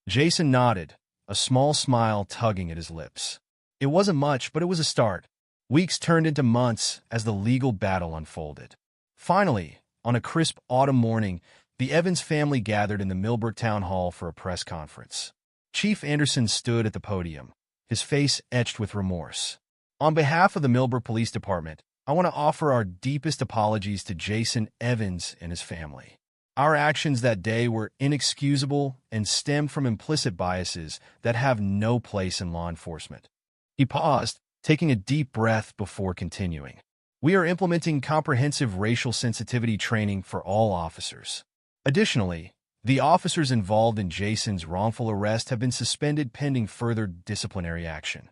S1: Jason nodded, a small smile tugging at his lips. It wasn't much, but it was a start. Weeks turned into months as the legal battle unfolded. Finally, on a crisp autumn morning, the Evans family gathered in the Millbrook Town Hall for a press conference. Chief Anderson stood at the podium, his face etched with remorse. On behalf of the Millbrook Police Department, I want to offer our deepest apologies to Jason Evans and his family. Our actions that day were inexcusable and stemmed from implicit biases that have no place in law enforcement. He paused, taking a deep breath before continuing. We are implementing comprehensive racial sensitivity training for all officers. Additionally, the officers involved in Jason's wrongful arrest have been suspended pending further disciplinary action.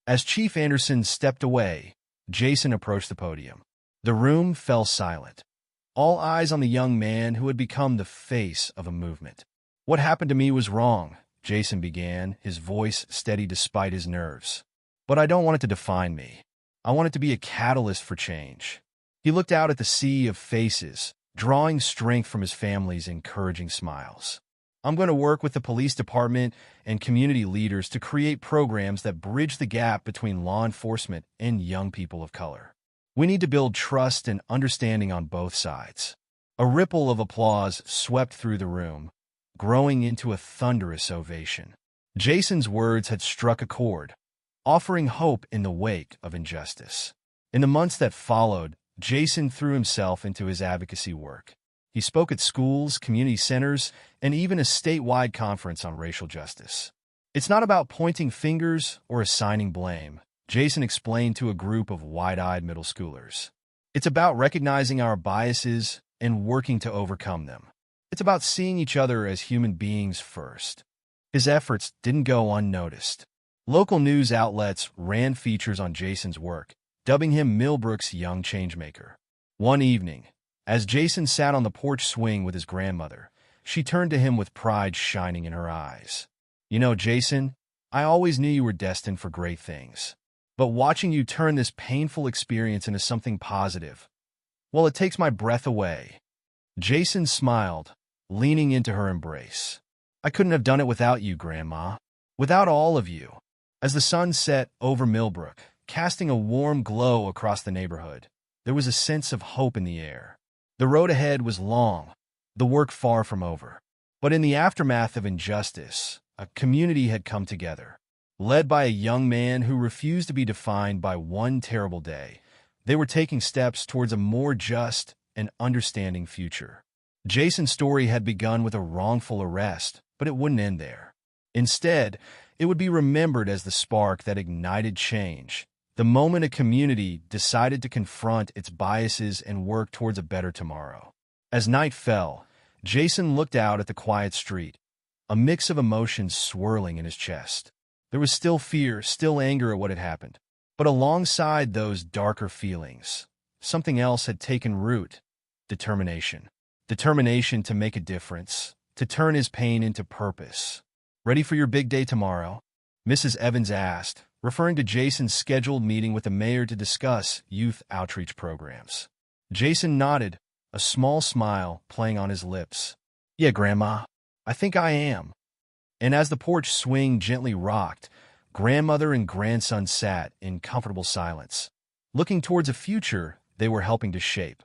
S1: As Chief Anderson stepped away, Jason approached the podium. The room fell silent. All eyes on the young man who had become the face of a movement. What happened to me was wrong, Jason began, his voice steady despite his nerves. But I don't want it to define me. I want it to be a catalyst for change. He looked out at the sea of faces, drawing strength from his family's encouraging smiles. I'm going to work with the police department and community leaders to create programs that bridge the gap between law enforcement and young people of color. We need to build trust and understanding on both sides. A ripple of applause swept through the room, growing into a thunderous ovation. Jason's words had struck a chord, offering hope in the wake of injustice. In the months that followed, Jason threw himself into his advocacy work. He spoke at schools, community centers, and even a statewide conference on racial justice. It's not about pointing fingers or assigning blame, Jason explained to a group of wide-eyed middle schoolers. It's about recognizing our biases and working to overcome them. It's about seeing each other as human beings first. His efforts didn't go unnoticed. Local news outlets ran features on Jason's work, dubbing him Millbrook's young changemaker. One evening, as Jason sat on the porch swing with his grandmother, she turned to him with pride shining in her eyes. You know, Jason, I always knew you were destined for great things. But watching you turn this painful experience into something positive, well, it takes my breath away. Jason smiled, leaning into her embrace. I couldn't have done it without you, Grandma. Without all of you. As the sun set over Millbrook, casting a warm glow across the neighborhood, there was a sense of hope in the air. The road ahead was long, the work far from over. But in the aftermath of injustice, a community had come together. Led by a young man who refused to be defined by one terrible day, they were taking steps towards a more just and understanding future. Jason's story had begun with a wrongful arrest, but it wouldn't end there. Instead, it would be remembered as the spark that ignited change, the moment a community decided to confront its biases and work towards a better tomorrow. As night fell, Jason looked out at the quiet street, a mix of emotions swirling in his chest. There was still fear, still anger at what had happened. But alongside those darker feelings, something else had taken root: determination. Determination to make a difference, to turn his pain into purpose. Ready for your big day tomorrow? Mrs. Evans asked, referring to Jason's scheduled meeting with the mayor to discuss youth outreach programs. Jason nodded, a small smile playing on his lips. Yeah, Grandma, I think I am. And as the porch swing gently rocked, grandmother and grandson sat in comfortable silence, looking towards a future they were helping to shape.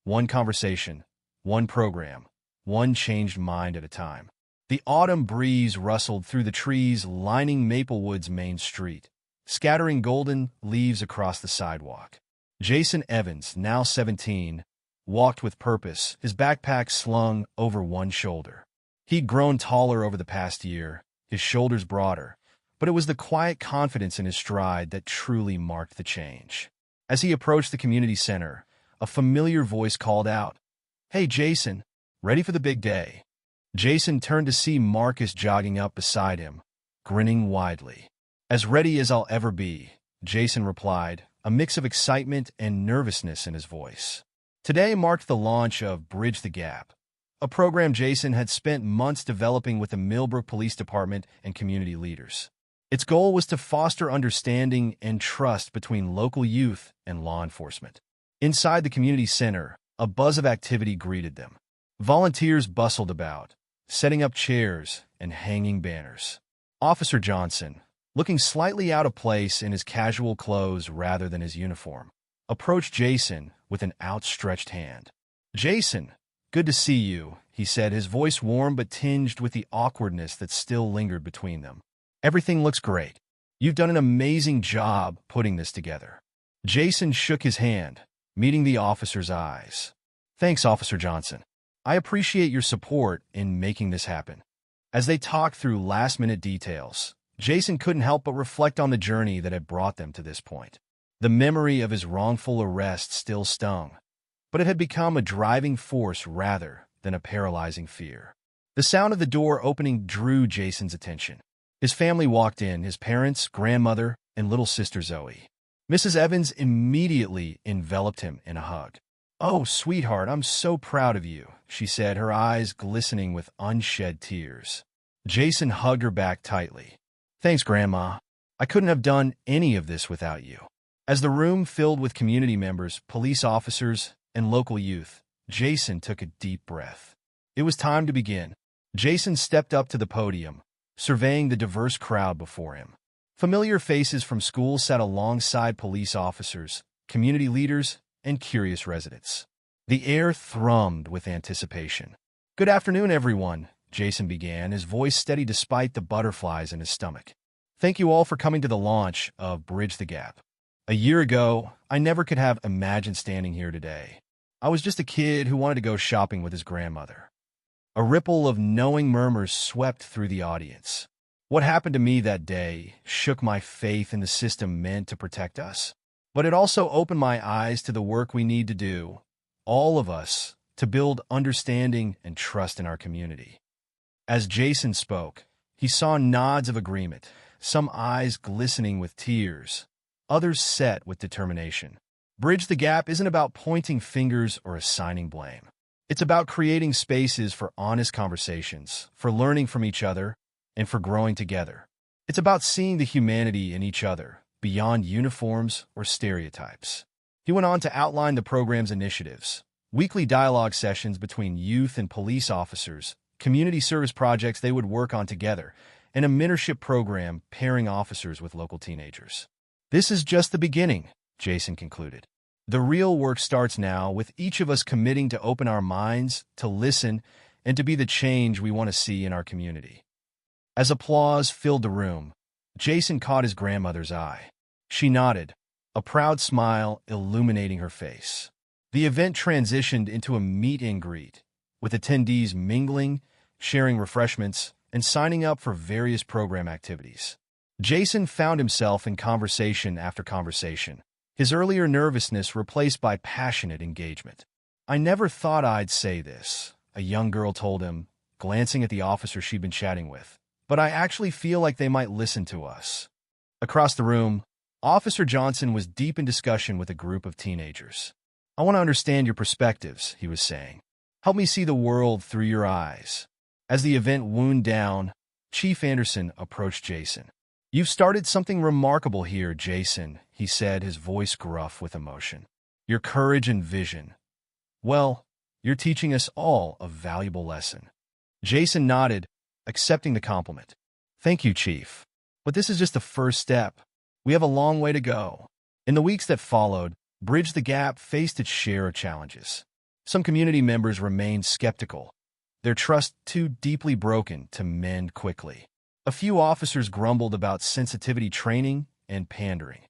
S1: One conversation, one program, one changed mind at a time. The autumn breeze rustled through the trees lining Maplewood's main street, scattering golden leaves across the sidewalk. Jason Evans, now 17, walked with purpose, his backpack slung over one shoulder. He'd grown taller over the past year, his shoulders broader, but it was the quiet confidence in his stride that truly marked the change. As he approached the community center, a familiar voice called out, "Hey, Jason, ready for the big day?" Jason turned to see Marcus jogging up beside him, grinning widely. "As ready as I'll ever be," Jason replied, a mix of excitement and nervousness in his voice. Today marked the launch of Bridge the Gap, a program Jason had spent months developing with the Millbrook Police Department and community leaders. Its goal was to foster understanding and trust between local youth and law enforcement. Inside the community center, a buzz of activity greeted them. Volunteers bustled about, setting up chairs and hanging banners. Officer Johnson, looking slightly out of place in his casual clothes rather than his uniform, approached Jason with an outstretched hand. "Jason, good to see you," he said, his voice warm but tinged with the awkwardness that still lingered between them. "Everything looks great. You've done an amazing job putting this together." Jason shook his hand, meeting the officer's eyes. "Thanks, Officer Johnson. I appreciate your support in making this happen." As they talked through last-minute details, Jason couldn't help but reflect on the journey that had brought them to this point. The memory of his wrongful arrest still stung, but it had become a driving force rather than a paralyzing fear. The sound of the door opening drew Jason's attention. His family walked in, his parents, grandmother, and little sister Zoe. Mrs. Evans immediately enveloped him in a hug. "Oh, sweetheart, I'm so proud of you," she said, her eyes glistening with unshed tears. Jason hugged her back tightly. "Thanks, Grandma. I couldn't have done any of this without you." As the room filled with community members, police officers, and local youth, Jason took a deep breath. It was time to begin. Jason stepped up to the podium, surveying the diverse crowd before him. Familiar faces from school sat alongside police officers, community leaders, and curious residents. The air thrummed with anticipation. "Good afternoon, everyone," Jason began, his voice steady despite the butterflies in his stomach. "Thank you all for coming to the launch of Bridge the Gap. A year ago, I never could have imagined standing here today. I was just a kid who wanted to go shopping with his grandmother." A ripple of knowing murmurs swept through the audience. What happened to me that day shook my faith in the system meant to protect us. But it also opened my eyes to the work we need to do, all of us, to build understanding and trust in our community. As Jason spoke, he saw nods of agreement, some eyes glistening with tears, others set with determination. Bridge the Gap isn't about pointing fingers or assigning blame. It's about creating spaces for honest conversations, for learning from each other, and for growing together. It's about seeing the humanity in each other, beyond uniforms or stereotypes. He went on to outline the program's initiatives: weekly dialogue sessions between youth and police officers, community service projects they would work on together, and a mentorship program pairing officers with local teenagers. "This is just the beginning," Jason concluded. "The real work starts now, with each of us committing to open our minds, to listen, and to be the change we want to see in our community." As applause filled the room, Jason caught his grandmother's eye. She nodded, a proud smile illuminating her face. The event transitioned into a meet and greet, with attendees mingling, sharing refreshments, and signing up for various program activities. Jason found himself in conversation after conversation, his earlier nervousness replaced by passionate engagement. "I never thought I'd say this," a young girl told him, glancing at the officer she'd been chatting with, "but I actually feel like they might listen to us." Across the room, Officer Johnson was deep in discussion with a group of teenagers. "I want to understand your perspectives," he was saying. "Help me see the world through your eyes." As the event wound down, Chief Anderson approached Jason. "You've started something remarkable here, Jason," he said, his voice gruff with emotion. "Your courage and vision. Well, you're teaching us all a valuable lesson." Jason nodded, accepting the compliment. "Thank you, Chief. But this is just the first step. We have a long way to go." In the weeks that followed, Bridge the Gap faced its share of challenges. Some community members remained skeptical, their trust too deeply broken to mend quickly. A few officers grumbled about sensitivity training and pandering.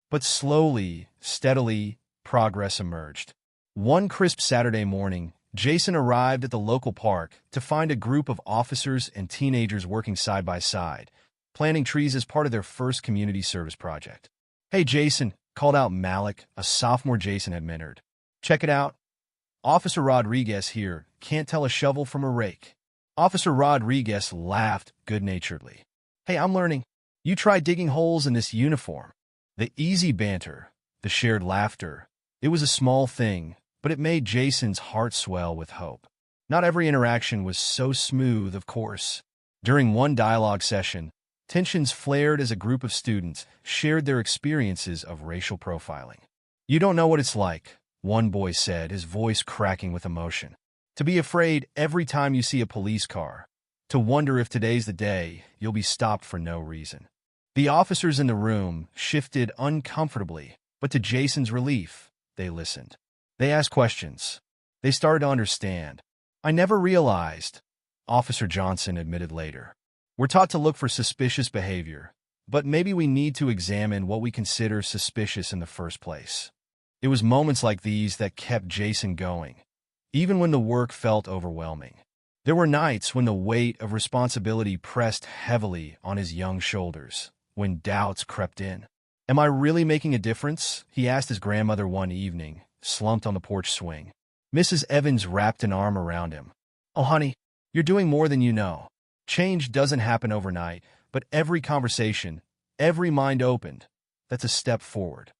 S1: But slowly, steadily, progress emerged. One crisp Saturday morning, Jason arrived at the local park to find a group of officers and teenagers working side by side, planting trees as part of their first community service project. "Hey, Jason," called out Malik, a sophomore Jason had mentored. "Check it out. Officer Rodriguez here can't tell a shovel from a rake." Officer Rodriguez laughed good-naturedly. "Hey, I'm learning. You try digging holes in this uniform." The easy banter, the shared laughter, it was a small thing, but it made Jason's heart swell with hope. Not every interaction was so smooth, of course. During one dialogue session, tensions flared as a group of students shared their experiences of racial profiling. "You don't know what it's like," one boy said, his voice cracking with emotion. "To be afraid every time you see a police car. To wonder if today's the day you'll be stopped for no reason." The officers in the room shifted uncomfortably, but to Jason's relief, they listened. They asked questions. They started to understand. "I never realized," Officer Johnson admitted later. "We're taught to look for suspicious behavior, but maybe we need to examine what we consider suspicious in the first place." It was moments like these that kept Jason going, even when the work felt overwhelming. There were nights when the weight of responsibility pressed heavily on his young shoulders, when doubts crept in. "Am I really making a difference?" he asked his grandmother one evening, slumped on the porch swing. Mrs. Evans wrapped an arm around him. "Oh, honey, you're doing more than you know. Change doesn't happen overnight, but every conversation, every mind opened, that's a step forward."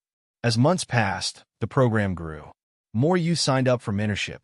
S1: As months passed, the program grew. More youth signed up for mentorship.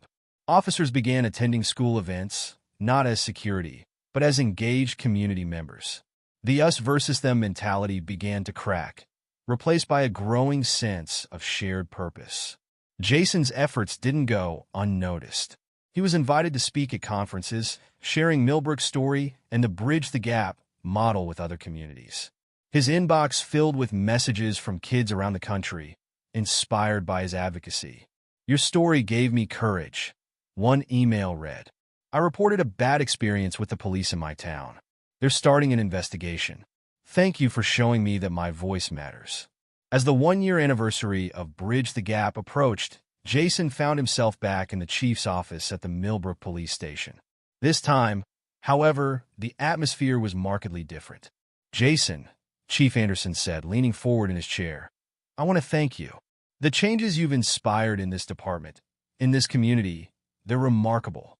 S1: Officers began attending school events, not as security, but as engaged community members. The us versus them mentality began to crack, replaced by a growing sense of shared purpose. Jason's efforts didn't go unnoticed. He was invited to speak at conferences, sharing Millbrook's story and the Bridge the Gap model with other communities. His inbox filled with messages from kids around the country, inspired by his advocacy. "Your story gave me courage," one email read. "I reported a bad experience with the police in my town. They're starting an investigation. Thank you for showing me that my voice matters." As the one-year anniversary of Bridge the Gap approached, Jason found himself back in the chief's office at the Millbrook police station. This time, however, the atmosphere was markedly different. "Jason," Chief Anderson said, leaning forward in his chair, "I want to thank you. The changes you've inspired in this department, in this community, they're remarkable."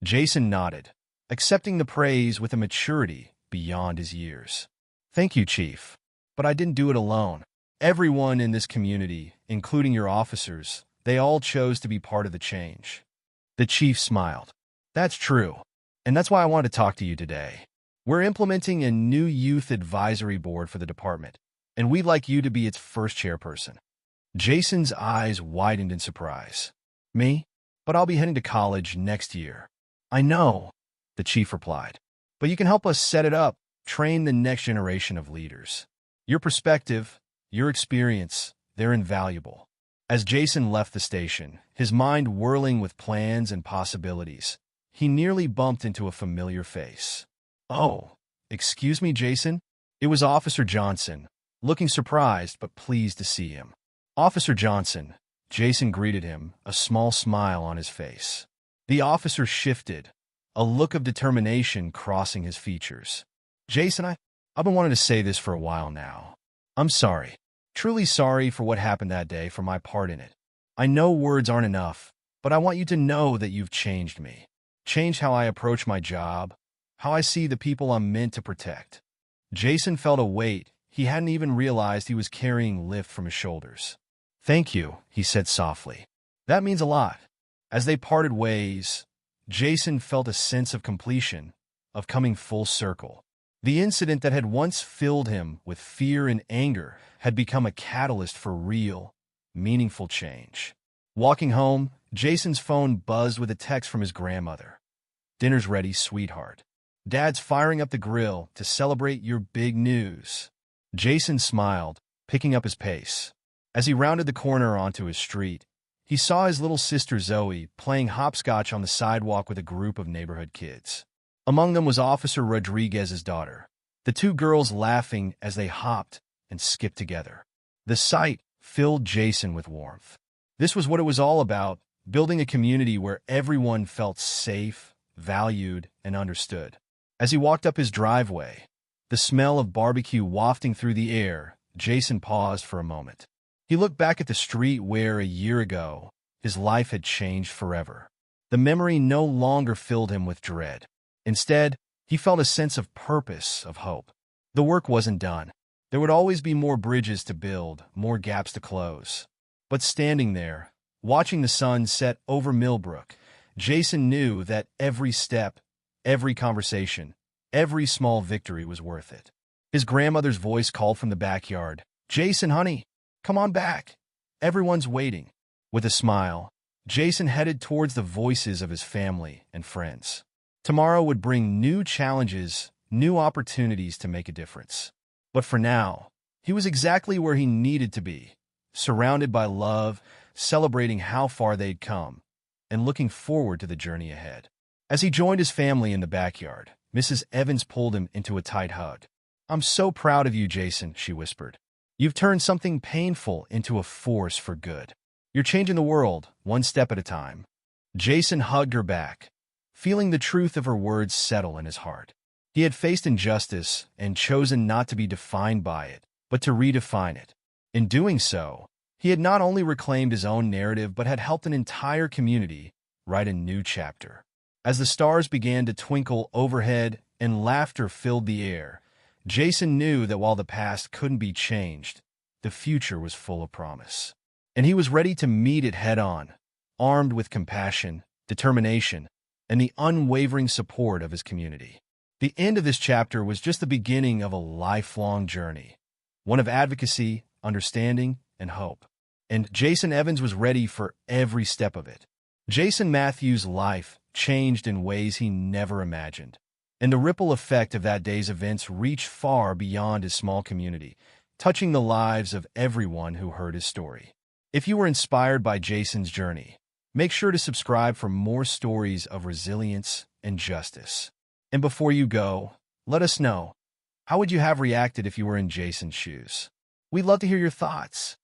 S1: Jason nodded, accepting the praise with a maturity beyond his years. "Thank you, Chief. But I didn't do it alone. Everyone in this community, including your officers, they all chose to be part of the change." The chief smiled. "That's true. And that's why I wanted to talk to you today. We're implementing a new youth advisory board for the department, and we'd like you to be its first chairperson. Jason's eyes widened in surprise. Me? But I'll be heading to college next year. I know, the chief replied. But you can help us set it up, train the next generation of leaders. Your perspective, your experience, they're invaluable. As Jason left the station, his mind whirling with plans and possibilities, he nearly bumped into a familiar face. Oh, excuse me, Jason? It was Officer Johnson, looking surprised but pleased to see him. Officer Johnson, Jason greeted him, a small smile on his face. The officer shifted, a look of determination crossing his features. Jason, I've been wanting to say this for a while now. I'm sorry, truly sorry for what happened that day, for my part in it. I know words aren't enough, but I want you to know that you've changed me. Changed how I approach my job, how I see the people I'm meant to protect. Jason felt a weight he hadn't even realized he was carrying lift from his shoulders. Thank you, he said softly. That means a lot. As they parted ways, Jason felt a sense of completion, of coming full circle. The incident that had once filled him with fear and anger had become a catalyst for real, meaningful change. Walking home, Jason's phone buzzed with a text from his grandmother. Dinner's ready, sweetheart. Dad's firing up the grill to celebrate your big news. Jason smiled, picking up his pace. As he rounded the corner onto his street, he saw his little sister Zoe playing hopscotch on the sidewalk with a group of neighborhood kids. Among them was Officer Rodriguez's daughter, the two girls laughing as they hopped and skipped together. The sight filled Jason with warmth. This was what it was all about, building a community where everyone felt safe, valued, and understood. As he walked up his driveway, the smell of barbecue wafting through the air, Jason paused for a moment. He looked back at the street where, a year ago, his life had changed forever. The memory no longer filled him with dread. Instead, he felt a sense of purpose, of hope. The work wasn't done. There would always be more bridges to build, more gaps to close. But standing there, watching the sun set over Millbrook, Jason knew that every step, every conversation, every small victory was worth it. His grandmother's voice called from the backyard, "Jason, honey, come on back. Everyone's waiting." With a smile, Jason headed towards the voices of his family and friends. Tomorrow would bring new challenges, new opportunities to make a difference. But for now, he was exactly where he needed to be, surrounded by love, celebrating how far they'd come, and looking forward to the journey ahead. As he joined his family in the backyard, Mrs. Evans pulled him into a tight hug. "I'm so proud of you, Jason," she whispered. "You've turned something painful into a force for good. You're changing the world, one step at a time." Jason hugged her back, feeling the truth of her words settle in his heart. He had faced injustice and chosen not to be defined by it, but to redefine it. In doing so, he had not only reclaimed his own narrative but had helped an entire community write a new chapter. As the stars began to twinkle overhead and laughter filled the air, Jason knew that while the past couldn't be changed, the future was full of promise. And he was ready to meet it head-on, armed with compassion, determination, and the unwavering support of his community. The end of this chapter was just the beginning of a lifelong journey, one of advocacy, understanding, and hope. And Jason Evans was ready for every step of it. Jason Matthews' life changed in ways he never imagined, and the ripple effect of that day's events reached far beyond his small community, touching the lives of everyone who heard his story. If you were inspired by Jason's journey, make sure to subscribe for more stories of resilience and justice. And before you go, let us know, how would you have reacted if you were in Jason's shoes? We'd love to hear your thoughts.